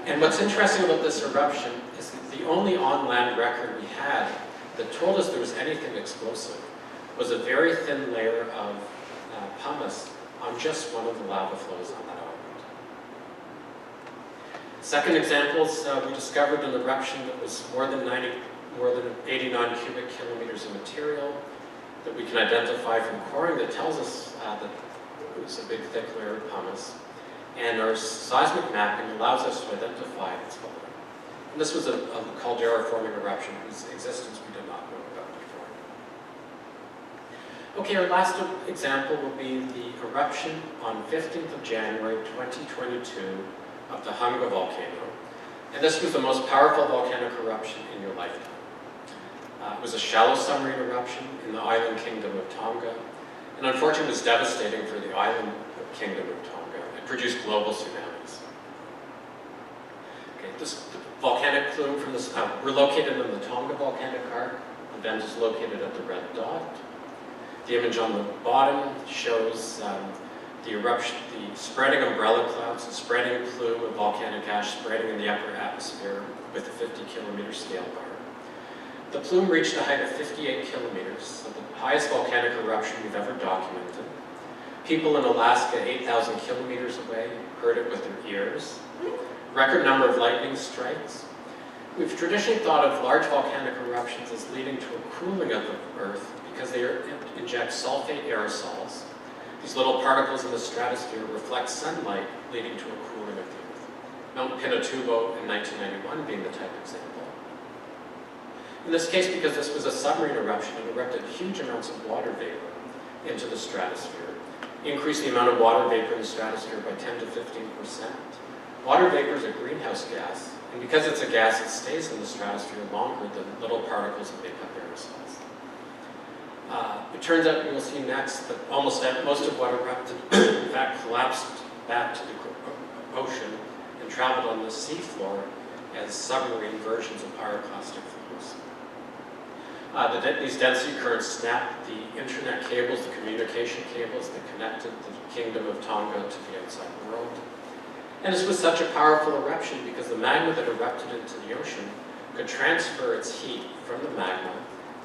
And what's interesting about this eruption is that the only on-land record we had that told us there was anything explosive was a very thin layer of pumice on just one of the lava flows on that island. Second examples, we discovered an eruption that was more than 89 cubic kilometers of material that we can identify from coring that tells us that it was a big thick layer of pumice. And our seismic mapping allows us to identify its volume. And this was a caldera-forming eruption whose existence we did not know about before. Okay, our last example will be the eruption on 15th of January 2022 of the Manga volcano. And this was the most powerful volcanic eruption in your lifetime. It was a shallow submarine eruption in the island kingdom of Tonga. And unfortunately, it was devastating for the island kingdom of Tonga. It produced global tsunamis. Okay, this volcanic plume from this, we're located in the Tonga volcanic arc. The vent is located at the red dot. The image on the bottom shows the eruption, the spreading umbrella clouds, the spreading plume of volcanic ash spreading in the upper atmosphere with a 50-kilometer scale bar. The plume reached a height of 58 kilometers, so the highest volcanic eruption we've ever documented. People in Alaska, 8,000 kilometers away, heard it with their ears. Record number of lightning strikes. We've traditionally thought of large volcanic eruptions as leading to a cooling of the Earth because they inject sulfate aerosols. These little particles in the stratosphere reflect sunlight, leading to a cooling of the Earth. Mount Pinatubo in 1991 being the type example. In this case, because this was a submarine eruption, it erupted huge amounts of water vapor into the stratosphere, increased the amount of water vapor in the stratosphere by 10 to 15%. Water vapor is a greenhouse gas, and because it's a gas, it stays in the stratosphere longer than little particles that make up aerosols. It turns out, you'll see next, that most of what erupted, in fact, collapsed back to the ocean and traveled on the seafloor as submarine versions of pyroclastic flows. These density currents snapped the internet cables, the communication cables that connected the kingdom of Tonga to the outside world. And this was such a powerful eruption because the magma that erupted into the ocean could transfer its heat from the magma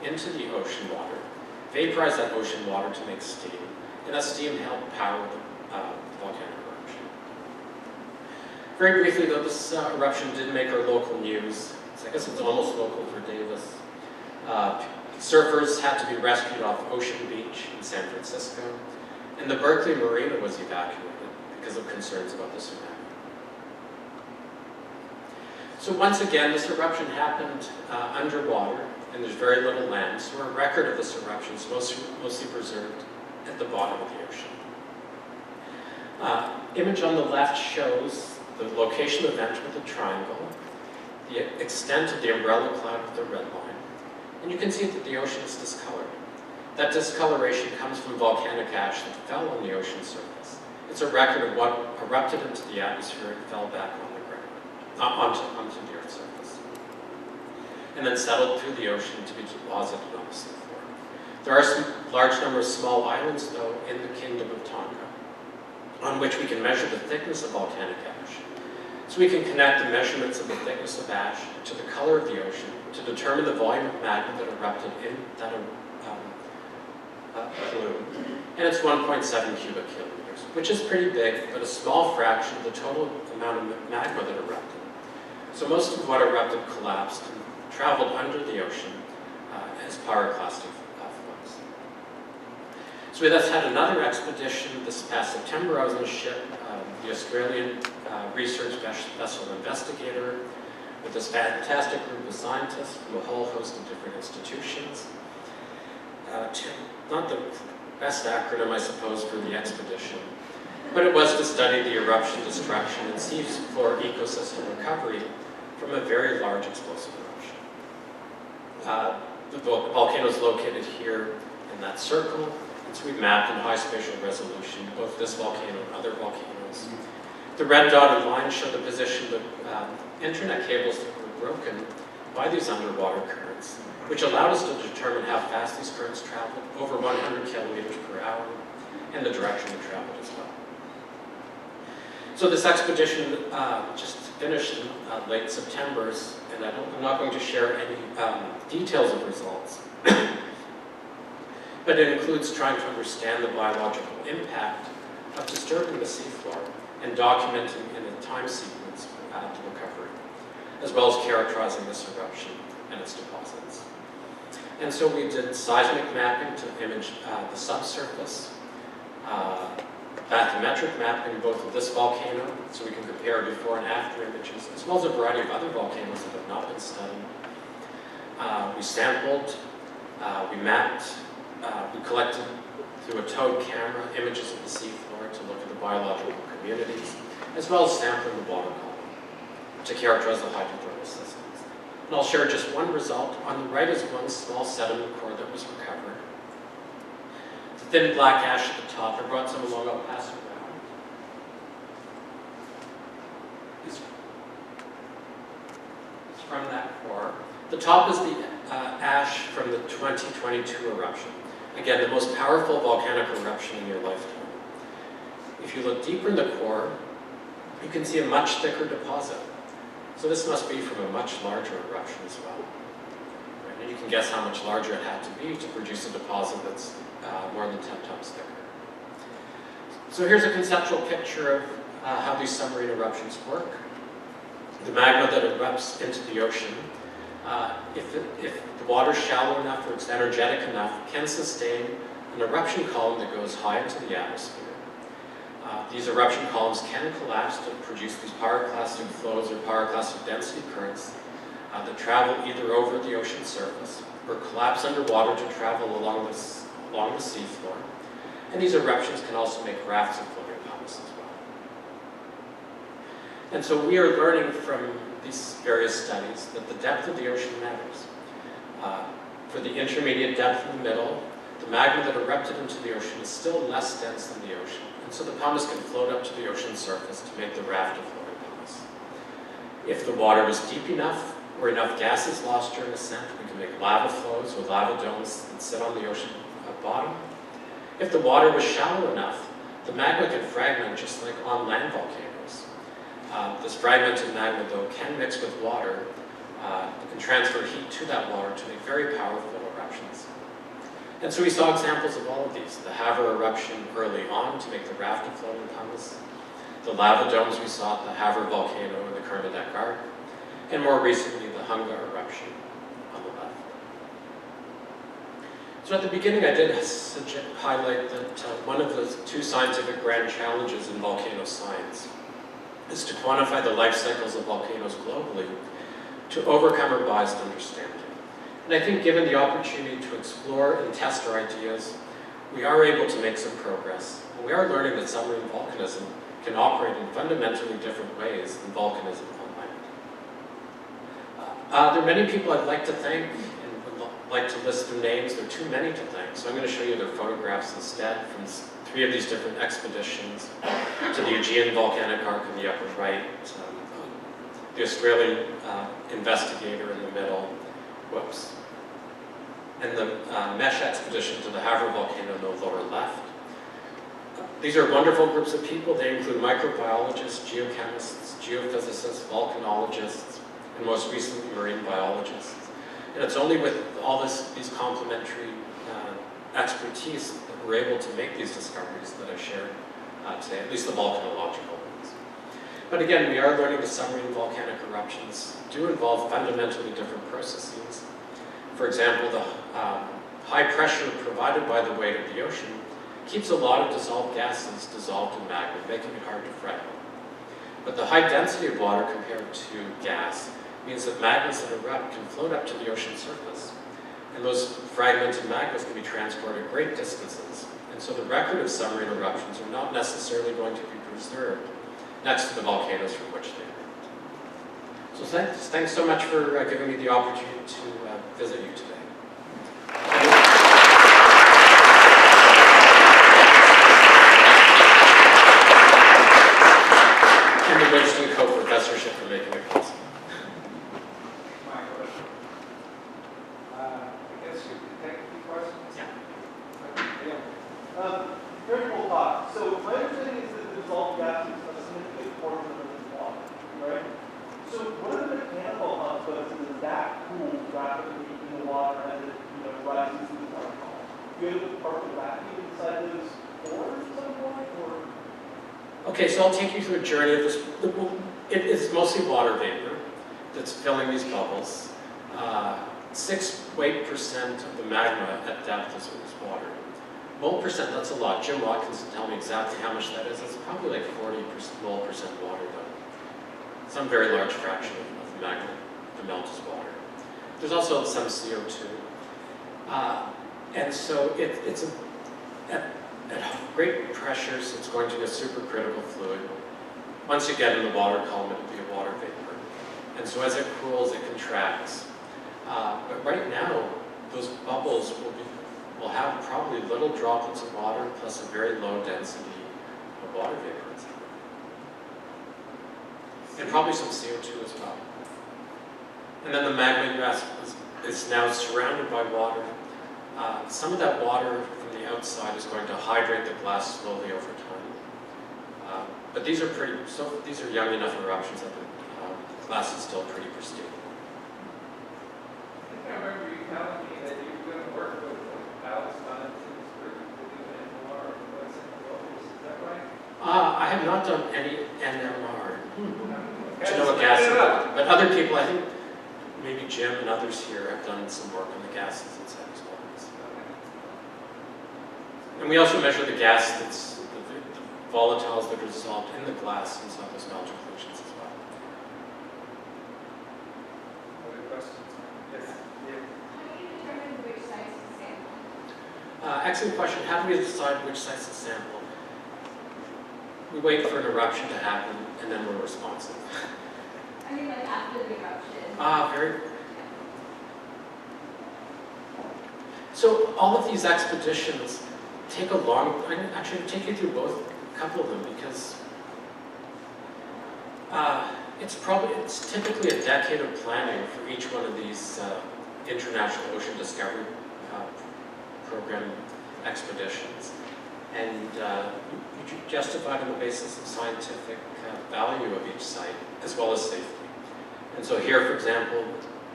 into the ocean water, vaporize that ocean water to make steam, and that steam helped power the volcanic eruption. Very briefly though, this eruption did make our local news. So I guess it's almost local for Davis. Surfers had to be rescued off Ocean Beach in San Francisco, and the Berkeley Marina was evacuated because of concerns about the tsunami. So once again, this eruption happened underwater, and there's very little land, so a record of this eruption is mostly preserved at the bottom of the ocean. Image on the left shows the location of the vent with the triangle, the extent of the umbrella cloud with the red line, and you can see that the ocean is discolored. That discoloration comes from volcanic ash that fell on the ocean surface. It's a record of what erupted into the atmosphere and fell back on the ground, onto the Earth's surface, and then settled through the ocean to be deposited on the seafloor. There are some large number of small islands, though, in the kingdom of Tonga, on which we can measure the thickness of volcanic ash. So we can connect the measurements of the thickness of ash to the color of the ocean to determine the volume of magma that erupted in that plume. And it's 1.7 cubic kilometers, which is pretty big, but a small fraction of the total amount of magma that erupted. So most of what erupted collapsed and traveled under the ocean as pyroclastic flows. So we thus had another expedition this past September. I was on a ship, the Australian research vessel Investigator, with this fantastic group of scientists from a whole host of different institutions. Not the best acronym, I suppose, for the expedition, but it was to study the eruption destruction and seafloor ecosystem recovery from a very large explosive eruption. The volcano is located here in that circle, And so we mapped in high spatial resolution both this volcano and other volcanoes. The red dotted lines show the position of internet cables that were broken by these underwater currents, which allowed us to determine how fast these currents traveled, over 100 kilometers per hour, and the direction they traveled as well. So this expedition just finished in late September, and I'm not going to share any details of results, but it includes trying to understand the biological impact of disturbing the seafloor and documenting in a time sequence the recovery, as well as characterizing this eruption and its deposits. And so we did seismic mapping to image the subsurface, bathymetric mapping both of this volcano, so we can compare before and after images, as well as a variety of other volcanoes that have not been studied. We sampled, we mapped, we collected through a towed camera images of the seafloor to look at the biological communities, as well as sampling the water column to characterize the hydrothermal systems. And I'll share just one result. On the right is one small sediment core that was recovered. The thin black ash at the top, I brought some along, I'll pass it around. It's from that core. The top is the ash from the 2022 eruption. Again, the most powerful volcanic eruption in your lifetime. If you look deeper in the core, you can see a much thicker deposit. So this must be from a much larger eruption as well. Right? And you can guess how much larger it had to be to produce a deposit that's more than 10 times thicker. So here's a conceptual picture of how these submarine eruptions work. The magma that erupts into the ocean, if the water's shallow enough or it's energetic enough, can sustain an eruption column that goes high into the atmosphere. These eruption columns can collapse to produce these pyroclastic flows or pyroclastic density currents that travel either over the ocean surface or collapse underwater to travel along the seafloor. And these eruptions can also make rafts of floating pumice as well. And so we are learning from these various studies that the depth of the ocean matters. For the intermediate depth in the middle, the magma that erupted into the ocean is still less dense than the ocean. And so the pumice can float up to the ocean surface to make the raft of floating pumice. If the water was deep enough or enough gas is lost during ascent, we can make lava flows or lava domes that sit on the ocean bottom. If the water was shallow enough, the magma can fragment just like on land volcanoes. This fragmented magma, though, can mix with water. It can transfer heat to that water to make very powerful eruptions. And so we saw examples of all of these. The Havre eruption early on to make the raft of floating pumice. The lava domes we saw at the Havre volcano in the Kermadec Arc. And more recently, the Manga eruption on the left. So at the beginning, I did highlight that one of the two scientific grand challenges in volcano science is to quantify the life cycles of volcanoes globally to overcome our biased understanding. And I think given the opportunity to explore and test our ideas, we are able to make some progress. And we are learning that submarine volcanism can operate in fundamentally different ways than volcanism on land. There are many people I'd like to thank and would like to list their names. There are too many to thank, so I'm going to show you their photographs instead from 3 of these different expeditions to the Aegean Volcanic Arc in the upper right, the Australian investigator in the middle, whoops, and the MESH expedition to the Havre volcano in the lower left. These are wonderful groups of people. They include microbiologists, geochemists, geophysicists, volcanologists, and most recently marine biologists. And it's only with all these complementary expertise that we're able to make these discoveries that I shared today, at least the volcanological ones. But again, we are learning that submarine volcanic eruptions do involve fundamentally different processes. For example, the high pressure provided by the weight of the ocean keeps a lot of dissolved gases dissolved in magma, making it hard to fragment. But the high density of water compared to gas means that magmas that erupt can float up to the ocean surface. And those fragmented magmas can be transported great distances. And so the record of submarine eruptions are not necessarily going to be preserved next to the volcanoes from which they erupt. So thanks so much for giving me the opportunity to visit you today. be able to park the vacuum inside those pores at some point, or? Okay, so I'll take you through a journey of this. It is mostly water vapor that's filling these bubbles. 6% of the magma at depth is water. Mole percent, that's a lot. Jim Watkins can tell me exactly how much that is. It's probably like 40% mole percent water though. Some very large fraction of the magma, the melt is water. There's also some CO2. And so at great pressures, it's going to be a supercritical fluid. Once you get in the water column, it'll be a water vapor. And so as it cools, it contracts. But right now, those bubbles will have probably little droplets of water plus a very low density of water vapor inside. And probably some CO2 as well. And then the magma, you asked, is now surrounded by water. Some of that water from the outside is going to hydrate the glass slowly over time. But these are these are young enough eruptions that the glass is still pretty pristine. I remember you telling me that you were going to work with Palestine to do NMR and what's in the bubbles. Is that right? I have not done any NMR. To know what gas is, but other people, I think maybe Jim and others here have done some work on the gases inside these bubbles. And we also measure the gas that's the volatiles that are dissolved in the glass inside those Manga collisions as well. Other questions? Yes. How do you determine which sites to sample? Excellent question. How do we decide which sites to sample? We wait for an eruption to happen, and then we're responsive. I mean, like after the eruption. Very. So all of these expeditions take a long. I actually take you through a couple of them because it's typically a decade of planning for each one of these international ocean discovery program expeditions, and you justify it on the basis of scientific value of each site as well as safety. And so here, for example,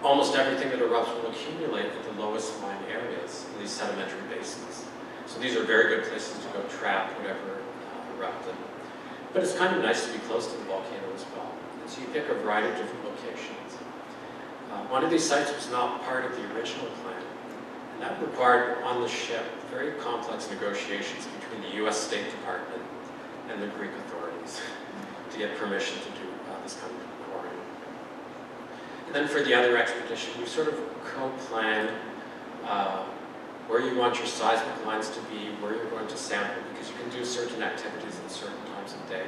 almost everything that erupts will accumulate at the lowest lying areas in these sedimentary basins. So these are very good places to go trap whatever erupted. But it's kind of nice to be close to the volcano as well. And so you pick a variety of different locations. One of these sites was not part of the original plan. And that required, on the ship, very complex negotiations between the US State Department and the Greek authorities to get permission to do this kind of quarrying. And then for the other expedition, you sort of co-plan where you want your seismic lines to be, where you're going to sample, because you can do certain activities at certain times of day.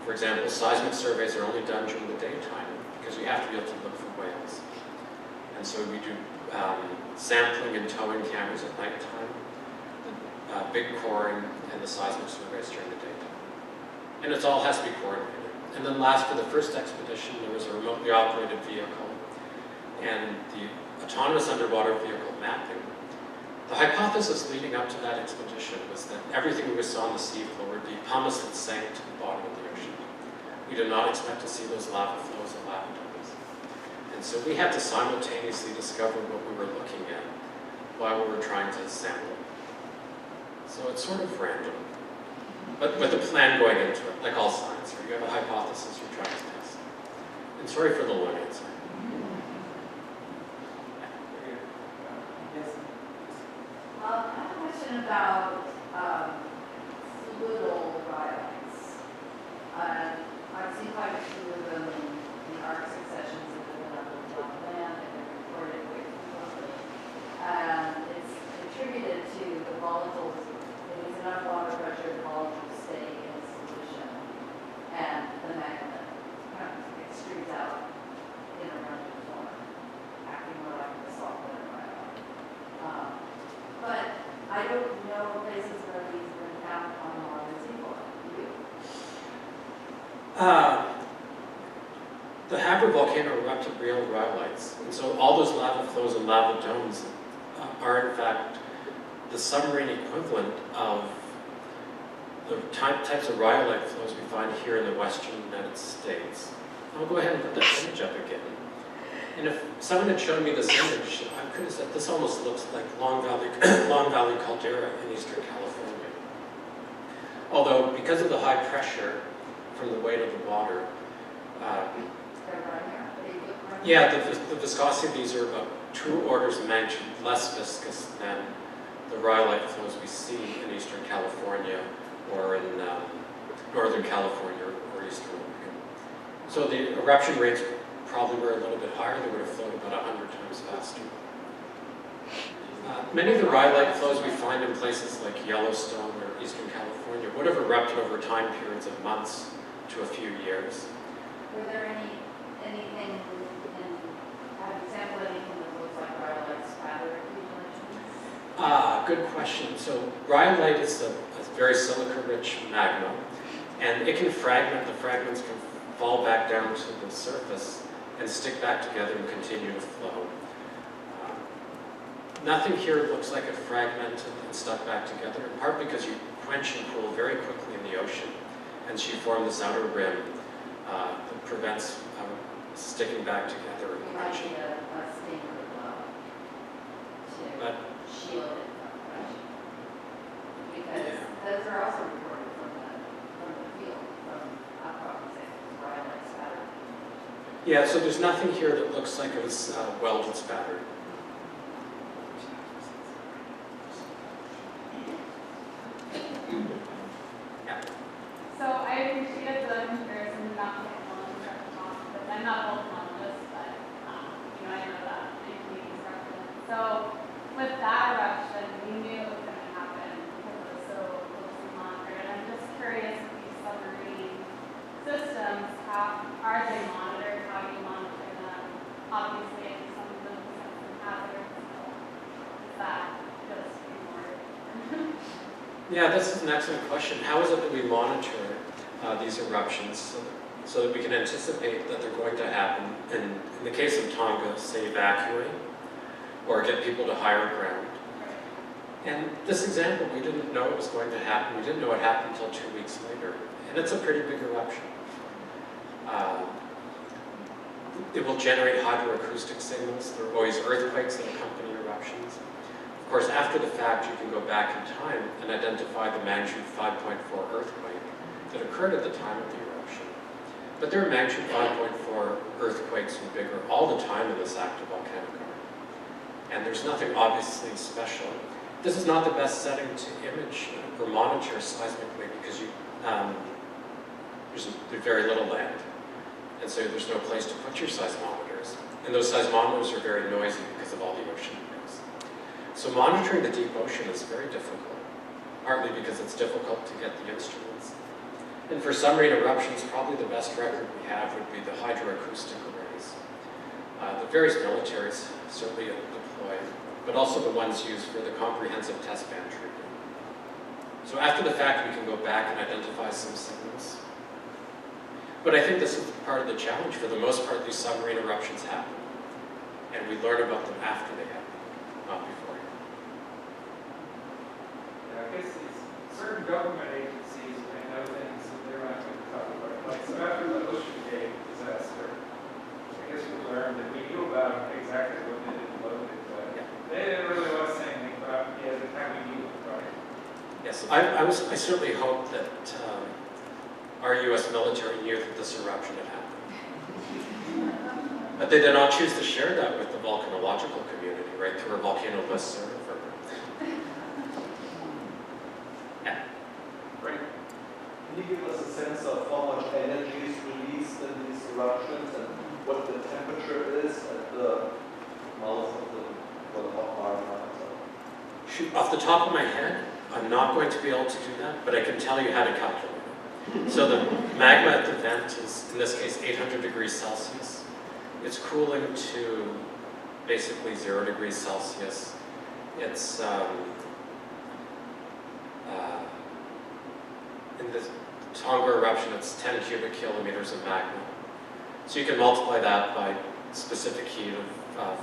For example, seismic surveys are only done during the daytime because you have to be able to look for whales. And so we do sampling and towing cameras at nighttime, big coring, and the seismic surveys during the daytime. And it all has to be coordinated. And then last, for the first expedition, there was a remotely operated vehicle and the autonomous underwater vehicle mapping. The hypothesis leading up to that expedition was that everything we saw on the seafloor would be pumice that sank to the bottom of the ocean. We did not expect to see those lava flows and lava domes. And so we had to simultaneously discover what we were looking at while we were trying to sample. So it's sort of random, but with a plan going into it, like all science, where you have a hypothesis you're trying to test. And sorry for the long answer. Yes. I have a question about fluidal rhyolites. I've seen quite a few of them in the Arctic sessions that have been up on land and been recorded quite frequently. And it's attributed to the volatiles. If it's enough water pressure, the volatiles stay in solution, and the magma kind of extrudes out in a running form, acting more like a saltwater rhyolite. But I don't know places where these have been found on the Northern Seaboard. Do you? The Havre volcano erupted real rhyolites, and so all those lava flows and lava domes are in fact the submarine equivalent of the types of rhyolite flows we find here in the western United States. I'll go ahead and put that image up again. And if someone had shown me this image, I could have said, this almost looks like Long Valley, Long Valley caldera in eastern California. Although, because of the high pressure from the weight of the water, yeah, the viscosity of these are about 2 orders of magnitude less viscous than the rhyolite flows we see in eastern California or in northern California or eastern Oregon. So the eruption rates probably were a little bit higher. They would have flowed about 100 times faster. Many of the rhyolite flows we find in places like Yellowstone or eastern California would have erupted over time periods of months to a few years. Were there anything in, have you sampled anything that looks like rhyolite spatter accumulations? Good question. So rhyolite is a very silica-rich magma, and it can fragment. The fragments can fall back down to the surface and stick back together and continue to flow. Nothing here looks like it fragmented and stuck back together, in part because you quench and cool very quickly in the ocean, and you form this outer rim that prevents sticking back together and You might quenching. need a steamer But to shield it from pressure. Because Yeah. those are also reported from the field, from alcohol samples, rhyolite spatter. yeah, so there's nothing here that looks like it was welded spatter. Yeah. So I appreciated the comparison, not technology, but I'm not a volcanologist, but I know that it can be constructed. So with that eruption, we knew it was going to happen because it was so closely monitored. And I'm just curious if these submarine systems, are they monitored? How do you monitor them? Obviously, some of them have some hazards. So is that just ignored? Yeah, this is an excellent question. How is it that we monitor these eruptions so that we can anticipate that they're going to happen? And in the case of Tonga, say evacuate or get people to higher ground. And this example, we didn't know it was going to happen. We didn't know it happened until 2 weeks later. And it's a pretty big eruption. It will generate hydroacoustic signals. There are always earthquakes that accompany eruptions. Of course, after the fact, you can go back in time and identify the magnitude 5.4 earthquake that occurred at the time of the eruption. But there are magnitude 5.4 earthquakes and bigger all the time in this active volcanic arc. And there's nothing obviously special. This is not the best setting to image or monitor seismically because there's very little land. And so there's no place to put your seismometers. And those seismometers are very noisy because of all the ocean noise. So monitoring the deep ocean is very difficult, partly because it's difficult to get the instruments. And for submarine eruptions, probably the best record we have would be the hydroacoustic arrays. The various militaries certainly deploy, but also the ones used for the comprehensive test ban treatment. So after the fact, we can go back and identify some signals. But I think this is part of the challenge. For the most part, these submarine eruptions happen, and we learn about them after they happen, not before. Yeah, I guess these certain government agencies may know things that they're not going to talk about. Like, so after the Ocean Gate disaster, I guess we learned that we knew about exactly what they did loaded, but they didn't really want to say anything about it at the time we knew it, right? Yes, I certainly hope that our U.S. military knew that this eruption had happened. But they did not choose to share that with the volcanological community, right, through a volcano listserv. Yeah. Right. Can you give us a sense of how much energy is released in these eruptions and what the temperature is at the mouth of the magma? Shoot, off the top of my head, I'm not going to be able to do that, but I can tell you how to calculate it. So the magma at the vent is, in this case, 800 degrees Celsius. It's cooling to basically 0 degrees Celsius. It's in the Tonga eruption, it's 10 cubic kilometers of magma. So you can multiply that by specific heat of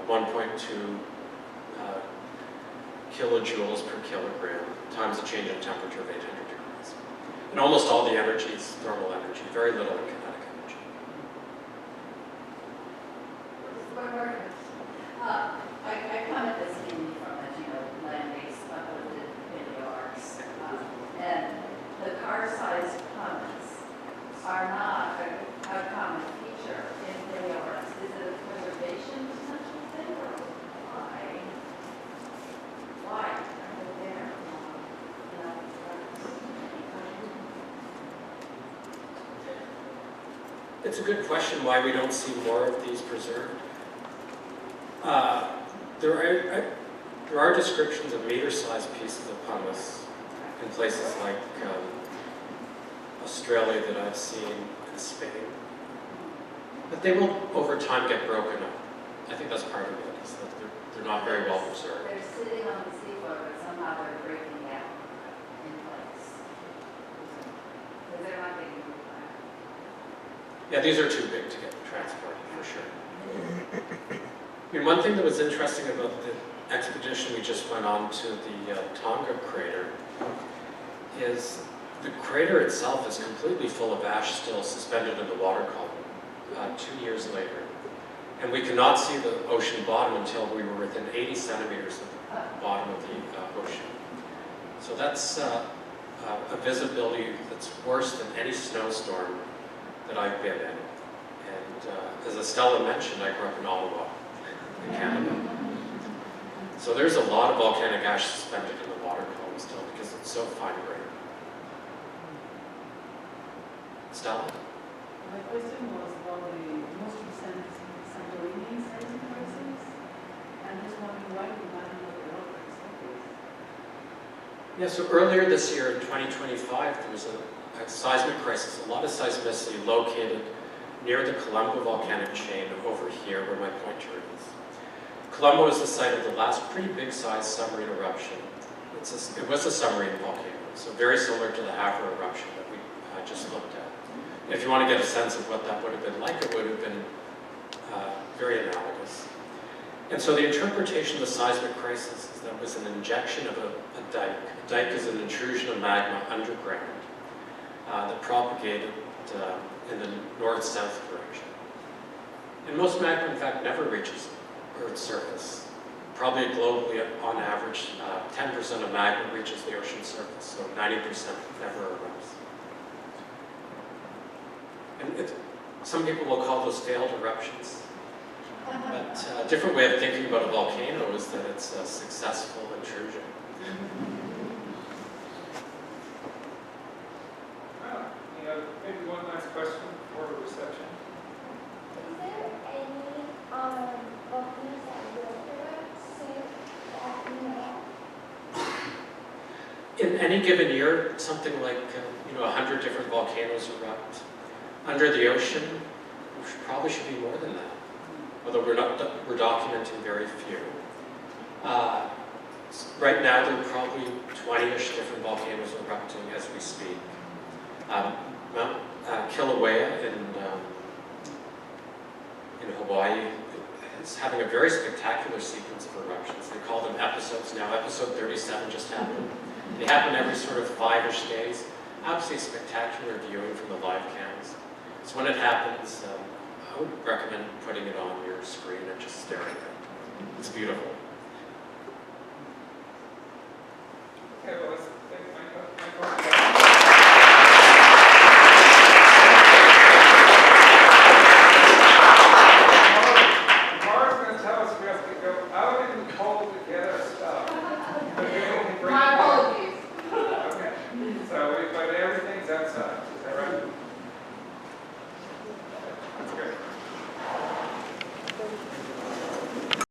1.2 kilojoules per kilogram times the change in temperature of 800 degrees. And almost all the energy is thermal energy, very little in kinetic energy. It's a good question why we don't see more of these preserved. There are descriptions of meter-sized pieces of pumice in places like Australia that I've seen, in Spain. But they will, over time, get broken up. I think that's part of it, is that they're not very well preserved. They're sitting on the seafloor, but somehow they're breaking down in place. Because they're not getting moved around. Yeah, these are too big to get transported, for sure. I mean, one thing that was interesting about the expedition we just went on to the Tonga crater is the crater itself is completely full of ash still suspended in the water column 2 years later. And we could not see the ocean bottom until we were within 80 centimeters of the bottom of the ocean. So that's a visibility that's worse than any snowstorm that I've been in. And as Estella mentioned, I grew up in Ottawa, in Canada. So there's a lot of volcanic ash suspended in the water column still because it's so fine-grained. Stella? My question was about the most recent Submarine seismic crisis. I'm just wondering why we might not develop this. Yeah, so earlier this year in 2025, there was a seismic crisis, a lot of seismicity located near the Colombo volcanic chain over here where my pointer is. Colombo is the site of the last pretty big-sized submarine eruption. It was a submarine volcano, so very similar to the Havre eruption that we just looked at. If you want to get a sense of what that would have been like, it would have been very analogous. And so the interpretation of the seismic crisis is that it was an injection of a dike. A dike is an intrusion of magma underground that propagated in the north-south direction. And most magma, in fact, never reaches Earth's surface. Probably globally, on average, 10% of magma reaches the ocean surface, so 90% never erupts. And some people will call those failed eruptions. But a different way of thinking about a volcano is that it's a successful intrusion. Well, maybe one last question before the reception. Is there any volcanoes that will erupt soon that you know? In any given year, something like 100 different volcanoes erupt. Under the ocean, probably should be more than that. Although we're documenting very few. Right now, there are probably 20-ish different volcanoes erupting as we speak. Mount Kilauea in Hawaii is having a very spectacular sequence of eruptions. They call them episodes now. Episode 37 just happened. They happen every sort of 5-ish days. Absolutely spectacular viewing from the live cams. So when it happens, I would recommend putting it on your screen and just staring at it. It's beautiful.